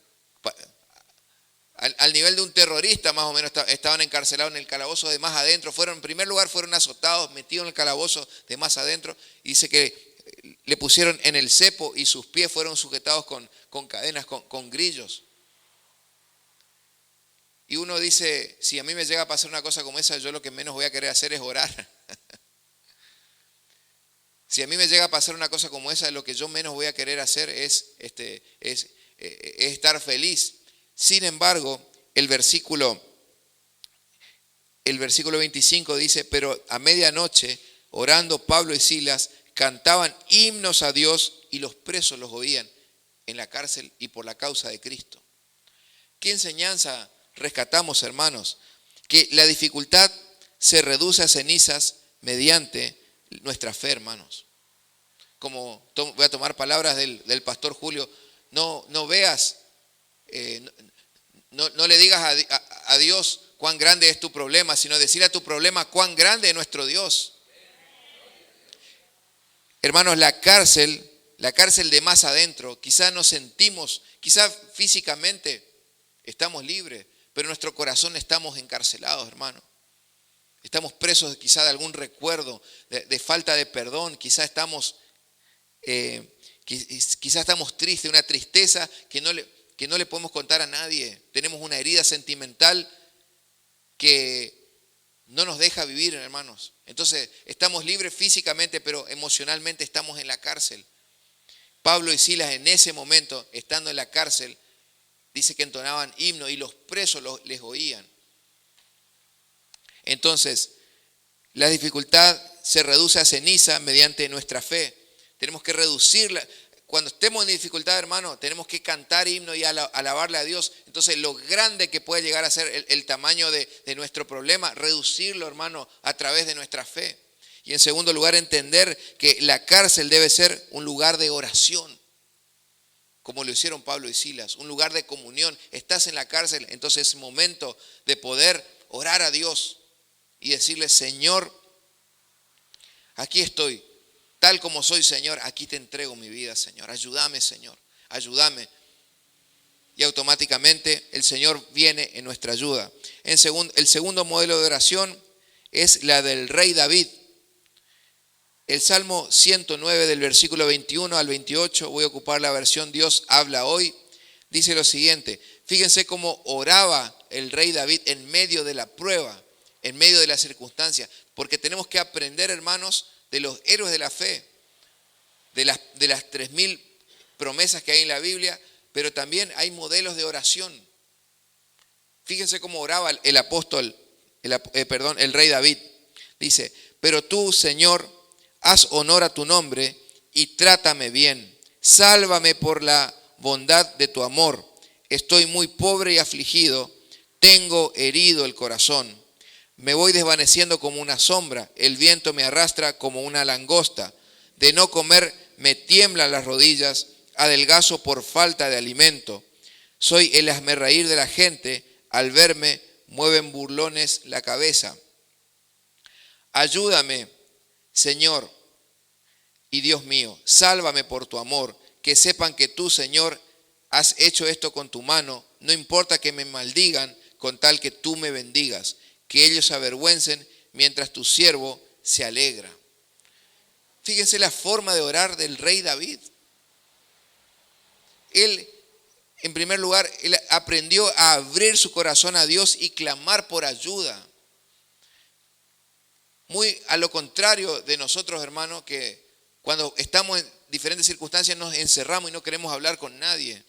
al nivel de un terrorista más o menos, estaban encarcelados en el calabozo de más adentro. En primer lugar fueron azotados, metidos en el calabozo de más adentro, y dice que le pusieron en el cepo y sus pies fueron sujetados con cadenas, con grillos. Y uno dice, si a mí me llega a pasar una cosa como esa, yo lo que menos voy a querer hacer es orar. Si a mí me llega a pasar una cosa como esa, lo que yo menos voy a querer hacer es estar feliz. Sin embargo, el versículo 25 dice: pero a medianoche, orando Pablo y Silas, cantaban himnos a Dios y los presos los oían en la cárcel y por la causa de Cristo. ¿Qué enseñanza rescatamos, hermanos? Que la dificultad se reduce a cenizas mediante nuestra fe, hermanos. Como voy a tomar palabras del pastor Julio, no veas, no le digas a Dios cuán grande es tu problema, sino decirle a tu problema cuán grande es nuestro Dios. Hermanos, la cárcel de más adentro, quizás nos sentimos, quizás físicamente estamos libres, pero en nuestro corazón estamos encarcelados, hermano. Estamos presos quizás de algún recuerdo, de falta de perdón, quizás estamos tristes, una tristeza que no le podemos contar a nadie. Tenemos una herida sentimental que no nos deja vivir, hermanos. Entonces, estamos libres físicamente, pero emocionalmente estamos en la cárcel. Pablo y Silas, en ese momento, estando en la cárcel, dice que entonaban himnos y los presos les oían. Entonces, la dificultad se reduce a ceniza mediante nuestra fe. Tenemos que reducirla. Cuando estemos en dificultad, hermano, tenemos que cantar himnos y alabarle a Dios. Entonces, lo grande que puede llegar a ser el tamaño de nuestro problema, reducirlo, hermano, a través de nuestra fe. Y en segundo lugar, entender que la cárcel debe ser un lugar de oración, como lo hicieron Pablo y Silas, un lugar de comunión. Estás en la cárcel, entonces es momento de poder orar a Dios y decirle: Señor, aquí estoy, tal como soy, Señor, aquí te entrego mi vida, Señor. Ayúdame, Señor, ayúdame. Y automáticamente el Señor viene en nuestra ayuda. El segundo modelo de oración es la del rey David. El Salmo 109 del versículo 21 al 28, voy a ocupar la versión Dios habla hoy, dice lo siguiente: fíjense cómo oraba el rey David en medio de la prueba, en medio de las circunstancias, porque tenemos que aprender, hermanos, de los héroes de la fe, de las 3.000 promesas que hay en la Biblia, pero también hay modelos de oración. Fíjense cómo oraba el rey David. Dice: pero tú, Señor, haz honor a tu nombre y trátame bien. Sálvame por la bondad de tu amor. Estoy muy pobre y afligido. Tengo herido el corazón. Me voy desvaneciendo como una sombra. El viento me arrastra como una langosta. De no comer me tiemblan las rodillas. Adelgazo por falta de alimento. Soy el hazmerreír de la gente. Al verme mueven burlones la cabeza. Ayúdame, Señor, y Dios mío, sálvame por tu amor, que sepan que tú, Señor, has hecho esto con tu mano, no importa que me maldigan, con tal que tú me bendigas, que ellos se avergüencen mientras tu siervo se alegra. Fíjense la forma de orar del rey David. Él, en primer lugar, él aprendió a abrir su corazón a Dios y clamar por ayuda. Muy a lo contrario de nosotros, hermanos, que cuando estamos en diferentes circunstancias nos encerramos y no queremos hablar con nadie.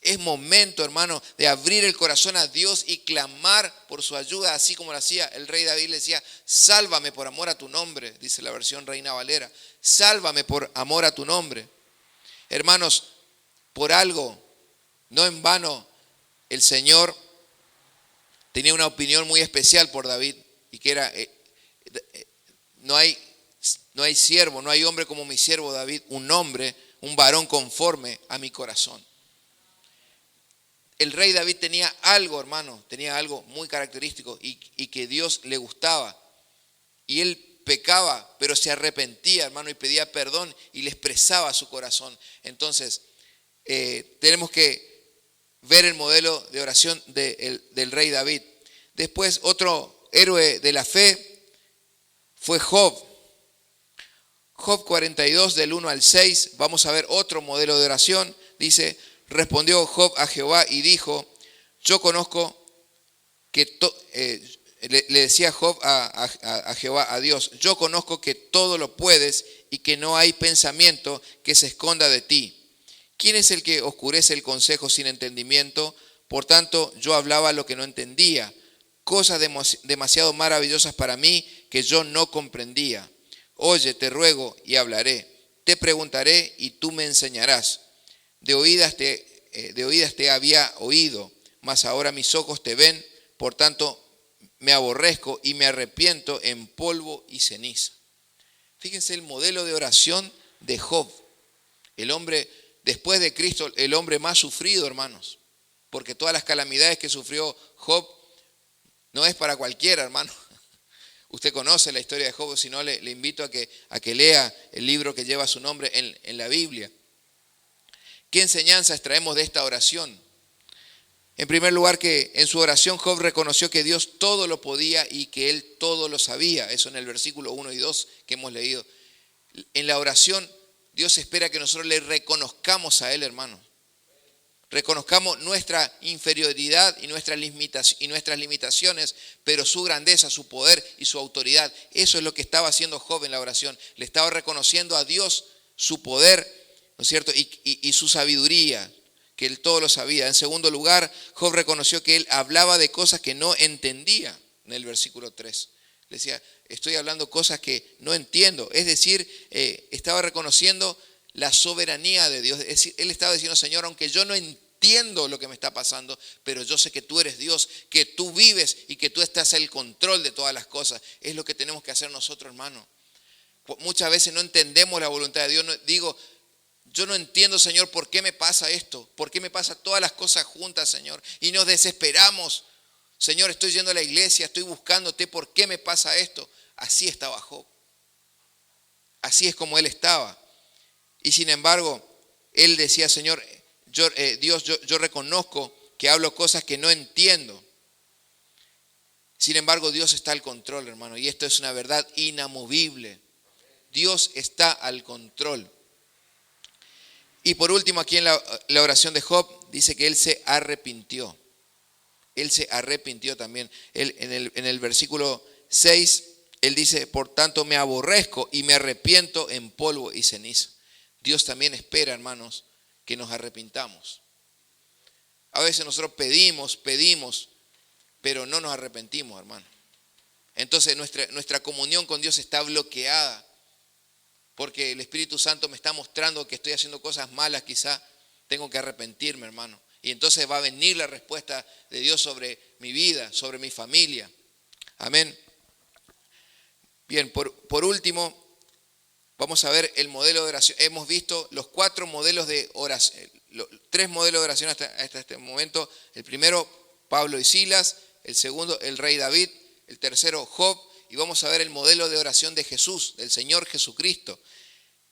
Es momento, hermano, de abrir el corazón a Dios y clamar por su ayuda, así como lo hacía el rey David. Le decía, sálvame por amor a tu nombre, dice la versión Reina Valera. Sálvame por amor a tu nombre. Hermanos, por algo, no en vano, el Señor tenía una opinión muy especial por David, y que era, no hay siervo, no hay hombre como mi siervo David, un hombre, un varón conforme a mi corazón. El rey David tenía algo, hermano, tenía algo muy característico y que Dios le gustaba. Y él pecaba, pero se arrepentía, hermano, y pedía perdón y le expresaba su corazón. Entonces, tenemos que ver el modelo de oración del rey David. Después, otro héroe de la fe fue Job. Job 42, del 1 al 6, vamos a ver otro modelo de oración. Dice, respondió Job a Jehová y dijo, yo conozco que, le decía Job a Jehová, a Dios, yo conozco que todo lo puedes y que no hay pensamiento que se esconda de ti. ¿Quién es el que oscurece el consejo sin entendimiento? Por tanto, yo hablaba lo que no entendía, cosas demasiado maravillosas para mí que yo no comprendía. Oye, te ruego y hablaré, te preguntaré y tú me enseñarás. De oídas te había oído, mas ahora mis ojos te ven, por tanto me aborrezco y me arrepiento en polvo y ceniza. Fíjense el modelo de oración de Job, el hombre después de Cristo, el hombre más sufrido, hermanos, porque todas las calamidades que sufrió Job no es para cualquiera, hermano. Usted conoce la historia de Job, si no le invito a que lea el libro que lleva su nombre en la Biblia. ¿Qué enseñanza extraemos de esta oración? En primer lugar, que en su oración Job reconoció que Dios todo lo podía y que Él todo lo sabía. Eso en el versículo 1 y 2 que hemos leído. En la oración, Dios espera que nosotros le reconozcamos a Él, hermano. Reconozcamos nuestra inferioridad y nuestras limitaciones, pero su grandeza, su poder y su autoridad. Eso es lo que estaba haciendo Job en la oración. Le estaba reconociendo a Dios su poder, ¿no es cierto? Y su sabiduría, que Él todo lo sabía. En segundo lugar, Job reconoció que él hablaba de cosas que no entendía, en el versículo 3. Le decía, estoy hablando cosas que no entiendo. Es decir, estaba reconociendo la soberanía de Dios. Es decir, él estaba diciendo, Señor, aunque yo no entiendo lo que me está pasando, pero yo sé que tú eres Dios, que tú vives y que tú estás al control de todas las cosas. Es lo que tenemos que hacer nosotros, hermano. Muchas veces no entendemos la voluntad de Dios. Digo, yo no entiendo, Señor, por qué me pasa esto, por qué me pasa todas las cosas juntas, Señor. Y nos desesperamos. Señor, estoy yendo a la iglesia, estoy buscándote, ¿por qué me pasa esto? Así estaba Job. Así es como él estaba. Y sin embargo, él decía, Señor, Dios, yo reconozco que hablo cosas que no entiendo. Sin embargo, Dios está al control, hermano, y esto es una verdad inamovible. Dios está al control. Y por último, aquí en la oración de Job, dice que él se arrepintió. Él se arrepintió también. Él, en el versículo 6, él dice, por tanto me aborrezco y me arrepiento en polvo y ceniza. Dios también espera, hermanos, que nos arrepintamos. A veces nosotros pedimos, pero no nos arrepentimos, hermano. Entonces nuestra comunión con Dios está bloqueada, porque el Espíritu Santo me está mostrando que estoy haciendo cosas malas, quizá tengo que arrepentirme, hermano. Y entonces va a venir la respuesta de Dios sobre mi vida, sobre mi familia. Amén. Bien, por último, vamos a ver el modelo de oración. Hemos visto los 4 modelos de oración, 3 modelos de oración hasta este momento. El primero, Pablo y Silas. El segundo, el rey David. El tercero, Job. Y vamos a ver el modelo de oración de Jesús, del Señor Jesucristo.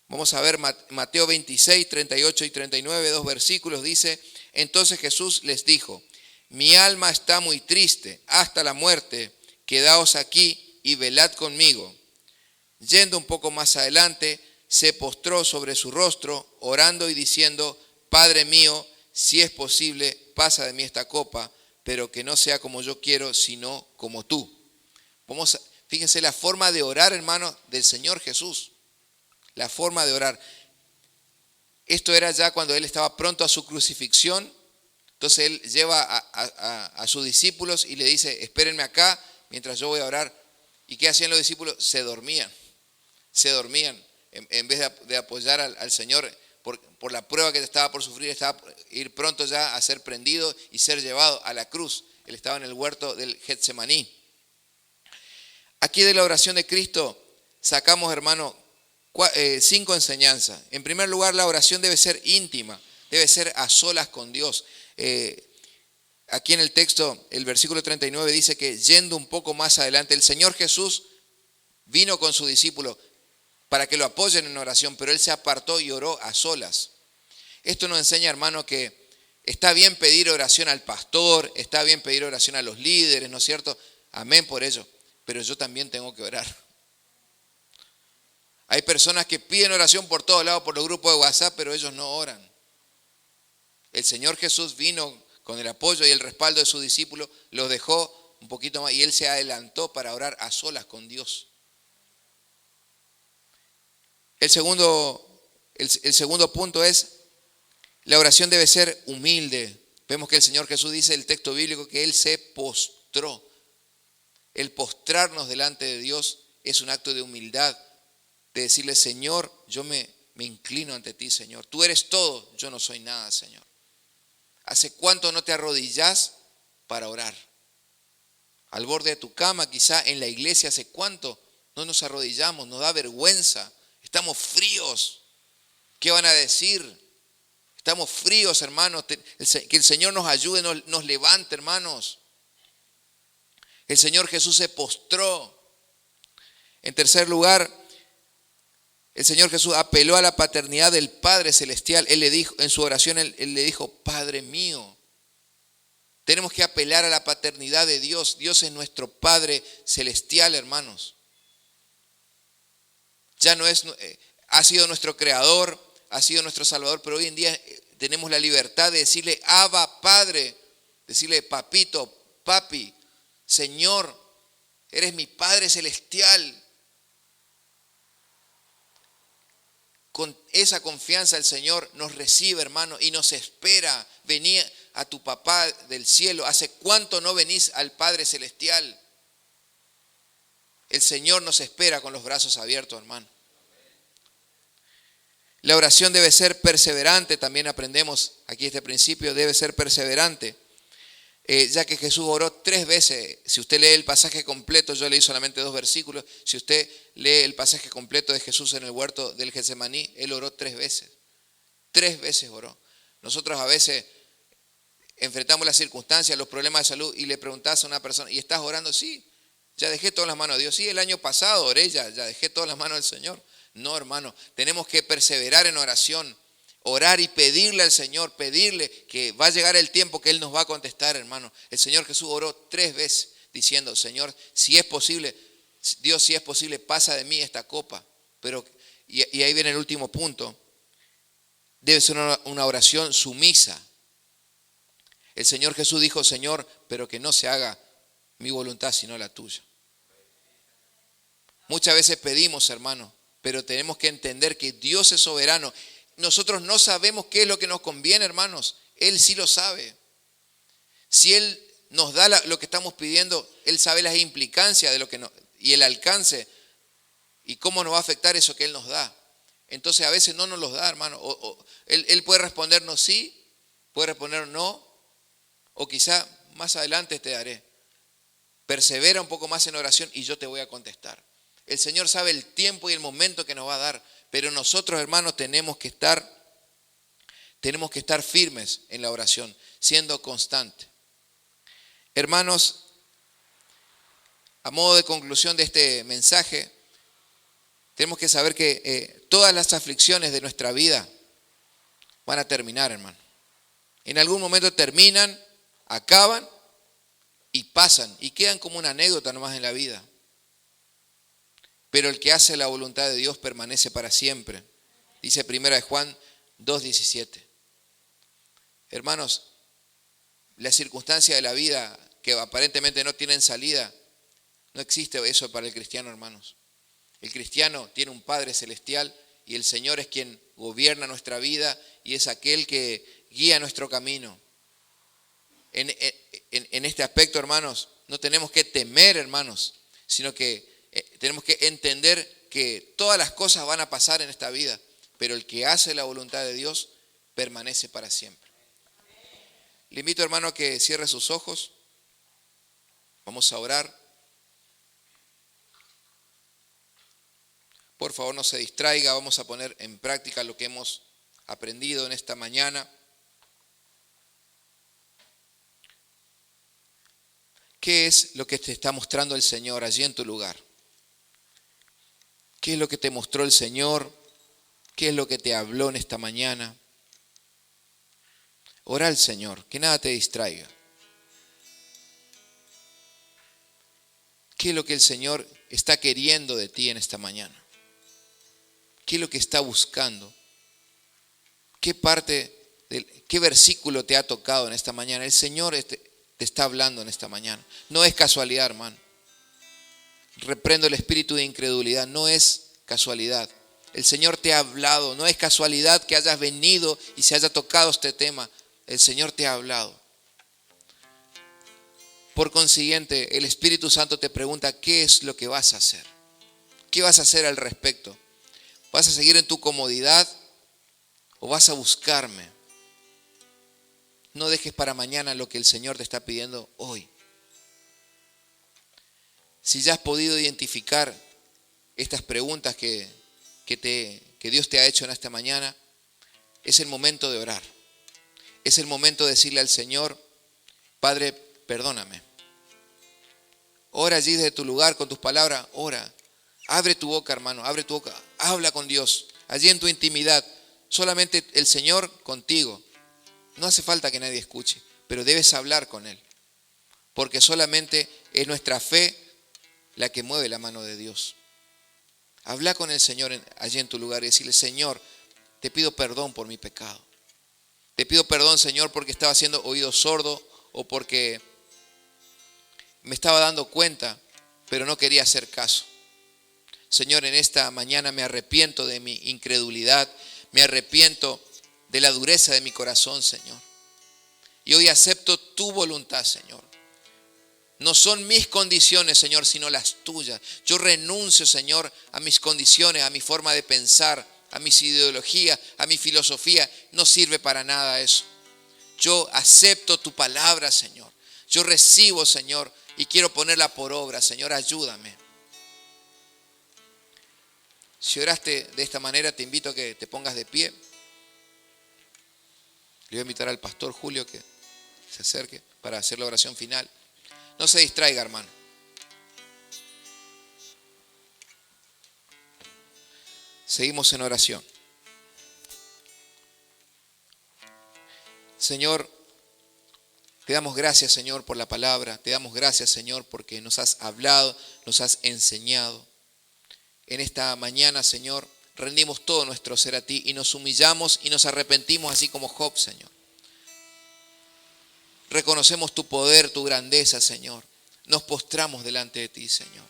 Vamos a ver Mateo 26, 38 y 39, 2 versículos. Dice, entonces Jesús les dijo, mi alma está muy triste hasta la muerte, quedaos aquí y velad conmigo. Yendo un poco más adelante, se postró sobre su rostro, orando y diciendo, Padre mío, si es posible, pasa de mí esta copa, pero que no sea como yo quiero, sino como tú. Fíjense la forma de orar, hermano, del Señor Jesús. La forma de orar. Esto era ya cuando Él estaba pronto a su crucifixión. Entonces Él lleva a sus discípulos y le dice, espérenme acá mientras yo voy a orar. ¿Y qué hacían los discípulos? Se dormían. En vez de apoyar al Señor por la prueba que estaba por sufrir, estaba por ir pronto ya a ser prendido y ser llevado a la cruz. Él estaba en el huerto del Getsemaní. Aquí de la oración de Cristo sacamos, hermano, 5 enseñanzas. En primer lugar, la oración debe ser íntima, debe ser a solas con Dios. Aquí en el texto, el versículo 39 dice que yendo un poco más adelante, el Señor Jesús vino con su discípulo para que lo apoyen en oración, pero Él se apartó y oró a solas. Esto nos enseña, hermano, que está bien pedir oración al pastor, está bien pedir oración a los líderes, ¿no es cierto? Amén por ello, pero yo también tengo que orar. Hay personas que piden oración por todos lados, por los grupos de WhatsApp, pero ellos no oran. El Señor Jesús vino con el apoyo y el respaldo de sus discípulos, los dejó un poquito más y Él se adelantó para orar a solas con Dios. El segundo punto es, la oración debe ser humilde. Vemos que el Señor Jesús dice en el texto bíblico que Él se postró. El postrarnos delante de Dios es un acto de humildad, de decirle, Señor, yo me inclino ante ti, Señor. Tú eres todo, yo no soy nada, Señor. ¿Hace cuánto no te arrodillás para orar? Al borde de tu cama, quizá en la iglesia, ¿hace cuánto no nos arrodillamos? Nos da vergüenza, estamos fríos. ¿Qué van a decir? Estamos fríos, hermanos. Que el Señor nos ayude, nos levante, hermanos. El Señor Jesús se postró. En tercer lugar, el Señor Jesús apeló a la paternidad del Padre Celestial. Él le dijo, en su oración, Él le dijo, Padre mío. Tenemos que apelar a la paternidad de Dios. Dios es nuestro Padre Celestial, hermanos. Ya no es, ha sido nuestro Creador, ha sido nuestro Salvador, pero hoy en día tenemos la libertad de decirle, Abba, Padre, decirle, papito, papi, Señor, eres mi Padre Celestial. Con esa confianza el Señor nos recibe, hermano, y nos espera. Vení a tu papá del cielo. ¿Hace cuánto no venís al Padre Celestial? El Señor nos espera con los brazos abiertos, hermano. La oración debe ser perseverante, también aprendemos aquí este principio, debe ser perseverante. Ya que Jesús oró 3 veces. Si usted lee el pasaje completo, yo leí solamente 2 versículos. Si usted lee el pasaje completo de Jesús en el huerto del Getsemaní, Él oró 3 veces. 3 veces oró. Nosotros a veces enfrentamos las circunstancias, los problemas de salud y le preguntás a una persona, ¿y estás orando? Sí, ya dejé todas las manos de Dios. Sí, el año pasado oré, ya dejé todas las manos del Señor. No, hermano, tenemos que perseverar en oración. Orar y pedirle al Señor, pedirle que va a llegar el tiempo que Él nos va a contestar, hermano. El Señor Jesús oró 3 veces diciendo, Señor, si es posible, Dios, si es posible, pasa de mí esta copa. Y ahí viene el último punto. Debe ser una oración sumisa. El Señor Jesús dijo, Señor, pero que no se haga mi voluntad sino la tuya. Muchas veces pedimos, hermano, pero tenemos que entender que Dios es soberano. Nosotros no sabemos qué es lo que nos conviene, hermanos. Él sí lo sabe. Si Él nos da lo que estamos pidiendo, Él sabe las implicancias de lo que y el alcance y cómo nos va a afectar eso que Él nos da. Entonces a veces no nos los da, hermano. Él puede respondernos sí, puede respondernos no, o quizá más adelante te daré. Persevera un poco más en oración y yo te voy a contestar. El Señor sabe el tiempo y el momento que nos va a dar. Pero nosotros, hermanos, tenemos que estar firmes en la oración, siendo constantes. Hermanos, a modo de conclusión de este mensaje, Tenemos que saber que todas las aflicciones de nuestra vida van a terminar, hermano. En algún momento terminan, acaban y pasan y quedan como una anécdota nomás en la vida. Pero el que hace la voluntad de Dios permanece para siempre. Dice 1 Juan 2:17. Hermanos, las circunstancias de la vida que aparentemente no tienen salida, no existe eso para el cristiano, hermanos. El cristiano tiene un Padre celestial y el Señor es quien gobierna nuestra vida y es aquel que guía nuestro camino. En este aspecto, hermanos, no tenemos que temer, hermanos, sino que tenemos que entender que todas las cosas van a pasar en esta vida, pero el que hace la voluntad de Dios permanece para siempre. Le invito, hermano, a que cierre sus ojos. Vamos a orar. Por favor, no se distraiga. Vamos a poner en práctica lo que hemos aprendido en esta mañana. ¿Qué es lo que te está mostrando el Señor allí en tu lugar? ¿Qué es lo que te mostró el Señor? ¿Qué es lo que te habló en esta mañana? Ora al Señor, que nada te distraiga. ¿Qué es lo que el Señor está queriendo de ti en esta mañana? ¿Qué es lo que está buscando? ¿Qué versículo te ha tocado en esta mañana? El Señor te está hablando en esta mañana. No es casualidad, hermano. Reprendo el espíritu de incredulidad. No es casualidad. El Señor te ha hablado. No es casualidad que hayas venido y se haya tocado este tema. El Señor te ha hablado. Por consiguiente, el Espíritu Santo te pregunta qué es lo que vas a hacer. ¿Qué vas a hacer al respecto? ¿Vas a seguir en tu comodidad o vas a buscarme? No dejes para mañana lo que el Señor te está pidiendo hoy. Si ya has podido identificar estas preguntas que Dios te ha hecho en esta mañana, es el momento de orar. Es el momento de decirle al Señor: Padre, perdóname. Ora allí desde tu lugar con tus palabras, ora. Abre tu boca, hermano, abre tu boca. Habla con Dios, allí en tu intimidad. Solamente el Señor contigo. No hace falta que nadie escuche, pero debes hablar con Él. Porque solamente es nuestra fe la que mueve la mano de Dios. Habla con el Señor allí en tu lugar y decirle: Señor, te pido perdón por mi pecado. Te pido perdón, Señor, porque estaba haciendo oído sordo o porque me estaba dando cuenta, pero no quería hacer caso. Señor, en esta mañana me arrepiento de mi incredulidad, me arrepiento de la dureza de mi corazón, Señor. Y hoy acepto tu voluntad, Señor. No son mis condiciones, Señor, sino las tuyas. Yo renuncio, Señor, a mis condiciones, a mi forma de pensar, a mis ideologías, a mi filosofía. No sirve para nada eso. Yo acepto tu palabra, Señor. Yo recibo, Señor, y quiero ponerla por obra. Señor, ayúdame. Si oraste de esta manera, te invito a que te pongas de pie. Le voy a invitar al pastor Julio que se acerque para hacer la oración final. No se distraiga, hermano. Seguimos en oración. Señor, te damos gracias, Señor, por la palabra. Te damos gracias, Señor, porque nos has hablado, nos has enseñado. En esta mañana, Señor, rendimos todo nuestro ser a ti y nos humillamos y nos arrepentimos así como Job, Señor. Reconocemos tu poder, tu grandeza, Señor. Nos postramos delante de ti, Señor.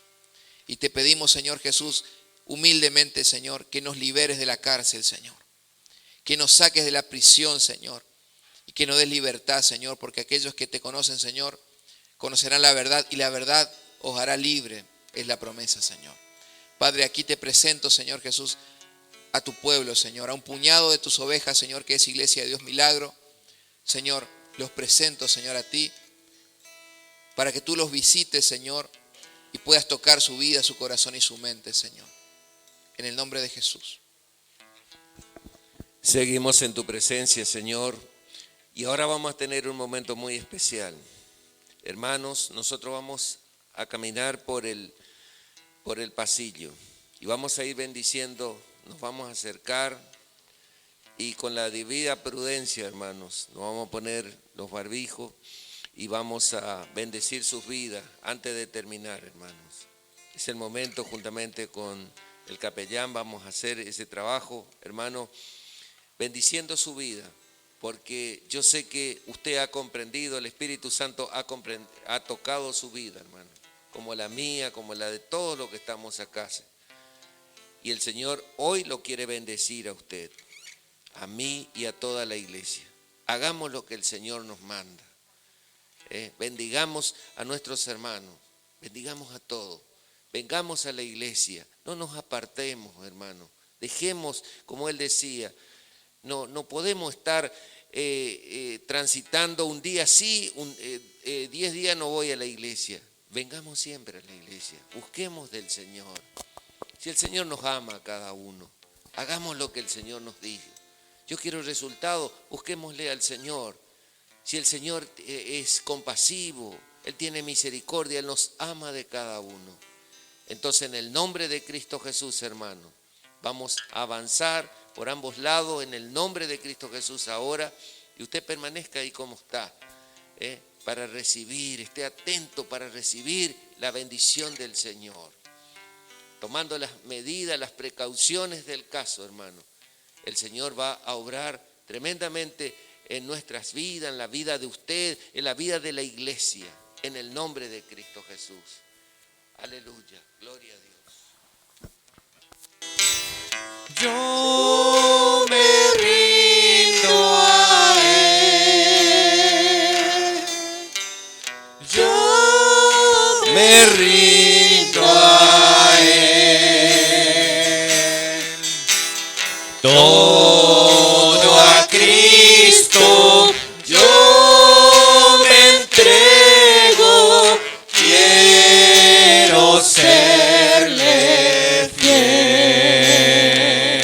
Y te pedimos, Señor Jesús, humildemente, Señor, que nos liberes de la cárcel, Señor. Que nos saques de la prisión, Señor. Y que nos des libertad, Señor, porque aquellos que te conocen, Señor, conocerán la verdad y la verdad os hará libre, es la promesa, Señor. Padre, aquí te presento, Señor Jesús, a tu pueblo, Señor, a un puñado de tus ovejas, Señor, que es Iglesia de Dios Milagro. Señor, los presento, Señor, a ti, para que tú los visites, Señor, y puedas tocar su vida, su corazón y su mente, Señor. En el nombre de Jesús. Seguimos en tu presencia, Señor, y ahora vamos a tener un momento muy especial. Hermanos, nosotros vamos a caminar por el pasillo. y vamos a ir bendiciendo, nos vamos a acercar y con la debida prudencia, hermanos, nos vamos a poner los barbijos y vamos a bendecir sus vidas antes de terminar, hermanos. Es el momento, juntamente con el capellán, vamos a hacer ese trabajo, hermano, bendiciendo su vida, porque yo sé que usted ha comprendido, el Espíritu Santo ha tocado su vida, hermano, como la mía, como la de todos los que estamos acá. Y el Señor hoy lo quiere bendecir a usted, a mí y a toda la iglesia. Hagamos lo que el Señor nos manda. Bendigamos a nuestros hermanos, bendigamos a todos. Vengamos a la iglesia, no nos apartemos, hermano. Dejemos, como él decía, no podemos estar transitando un día sí, 10 días no voy a la iglesia. Vengamos siempre a la iglesia, busquemos del Señor. Si el Señor nos ama a cada uno, hagamos lo que el Señor nos diga. Yo quiero resultado, busquémosle al Señor. Si el Señor es compasivo, Él tiene misericordia, Él nos ama de cada uno. Entonces, en el nombre de Cristo Jesús, hermano, vamos a avanzar por ambos lados en el nombre de Cristo Jesús ahora, y usted permanezca ahí como está, para recibir, esté atento para recibir la bendición del Señor, tomando las medidas, las precauciones del caso, hermano. El Señor va a obrar tremendamente en nuestras vidas, en la vida de usted, en la vida de la iglesia, en el nombre de Cristo Jesús. Aleluya, gloria a Dios. Yo me rindo a Él. Yo me rindo a Él. Todo a Cristo yo me entrego. Quiero serle fiel.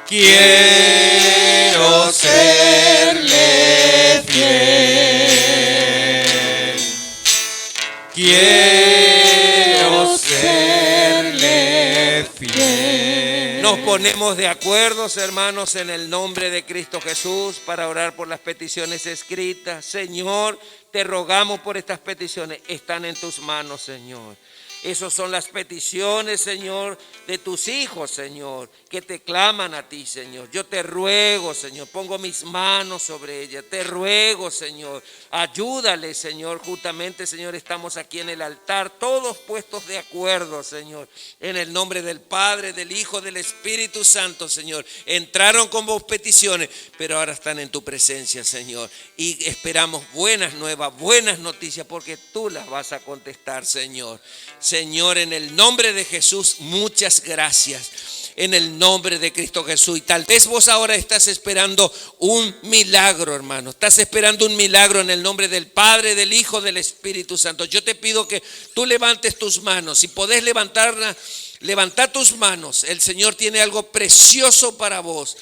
Quiero serle fiel. Quiero serle fiel. Nos ponemos de acuerdo, hermanos, en el nombre de Cristo Jesús para orar por las peticiones escritas. Señor, te rogamos por estas peticiones. Están en tus manos, Señor. Esas son las peticiones, Señor, de tus hijos, Señor, que te claman a ti, Señor. Yo te ruego, Señor, pongo mis manos sobre ella. Te ruego, Señor, ayúdale, Señor. Justamente, Señor, estamos aquí en el altar, todos puestos de acuerdo, Señor. En el nombre del Padre, del Hijo, del Espíritu Santo, Señor. Entraron con vos peticiones, pero ahora están en tu presencia, Señor. Y esperamos buenas nuevas, buenas noticias, porque tú las vas a contestar, Señor. Señor, en el nombre de Jesús, muchas gracias. En el nombre de Cristo Jesús. Y tal vez vos ahora estás esperando un milagro, hermano. Estás esperando un milagro en el nombre del Padre, del Hijo, del Espíritu Santo. Yo te pido que tú levantes tus manos. Si podés levantarla, levanta tus manos. El Señor tiene algo precioso para vos.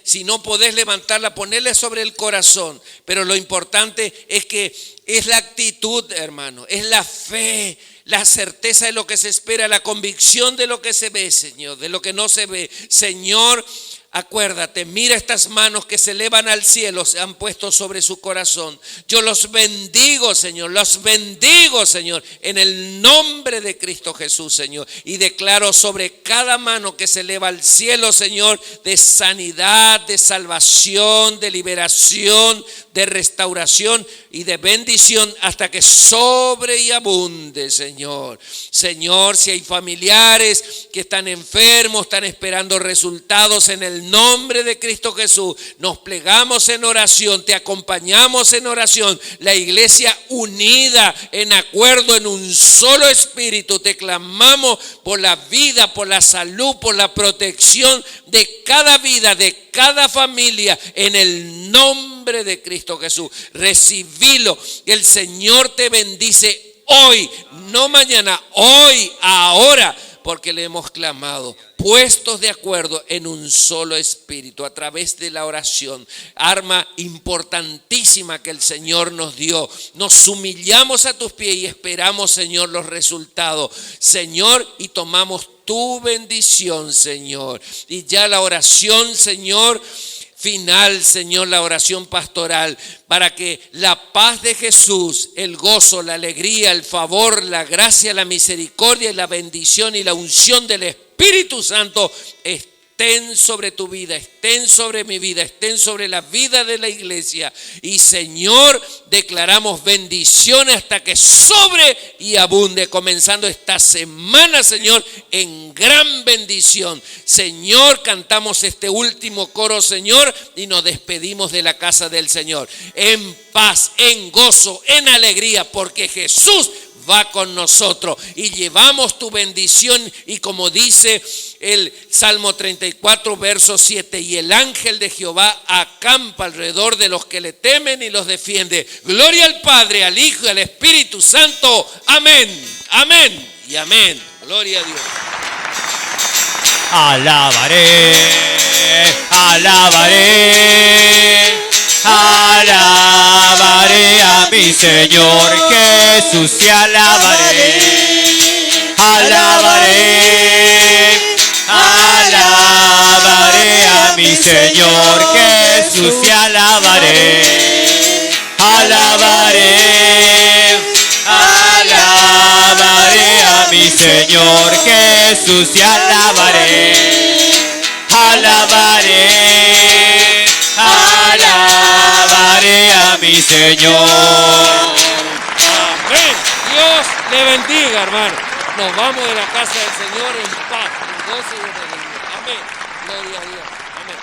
Si no podés levantarla, ponela sobre el corazón. Pero lo importante es que es la actitud, hermano. Es la fe. La certeza de lo que se espera, la convicción de lo que se ve, Señor, de lo que no se ve. Señor, acuérdate, mira estas manos que se elevan al cielo, se han puesto sobre su corazón. Yo los bendigo, Señor, en el nombre de Cristo Jesús, Señor. Y declaro sobre cada mano que se eleva al cielo, Señor, de sanidad, de salvación, de liberación, de restauración y de bendición hasta que sobre y abunde, Señor. Señor, si hay familiares que están enfermos, están esperando resultados, en el nombre de Cristo Jesús, nos plegamos en oración, te acompañamos en oración. La iglesia unida, en acuerdo, en un solo espíritu, te clamamos por la vida, por la salud, por la protección de cada vida, de cada familia, en el nombre de Cristo Jesús. Recibilo. El Señor te bendice hoy, no mañana, hoy, ahora, porque le hemos clamado. puestos de acuerdo en un solo espíritu a través de la oración, arma importantísima que el Señor nos dio. Nos humillamos a tus pies y esperamos, Señor, los resultados, Señor, y tomamos tu bendición, Señor. Y ya la oración, Señor, final, Señor, la oración pastoral, para que la paz de Jesús, el gozo, la alegría, el favor, la gracia, la misericordia y la bendición y la unción del Espíritu Santo estén sobre tu vida, estén sobre mi vida, estén sobre la vida de la iglesia. Y Señor, declaramos bendiciones hasta que sobre y abunde, comenzando esta semana, Señor, en gran bendición. Señor, cantamos este último coro, Señor, y nos despedimos de la casa del Señor en paz, en gozo, en alegría, porque Jesús va con nosotros y llevamos tu bendición. Y como dice el Salmo 34, verso 7, y el ángel de Jehová acampa alrededor de los que le temen y los defiende. Gloria al Padre, al Hijo y al Espíritu Santo. Amén, amén y amén. Gloria a Dios. Alabaré, alabaré, alabaré a mi Señor Jesús y alabaré, alabaré, alabaré a mi Señor Jesús y alabaré, alabaré, alabaré a mi Señor Jesús y alabaré, alabaré, alabaré a mi Señor. Amén. Dios le bendiga, hermano. Nos vamos de la casa del Señor en paz, en gozo y en alegría. Amén. Gloria a Dios. Amén.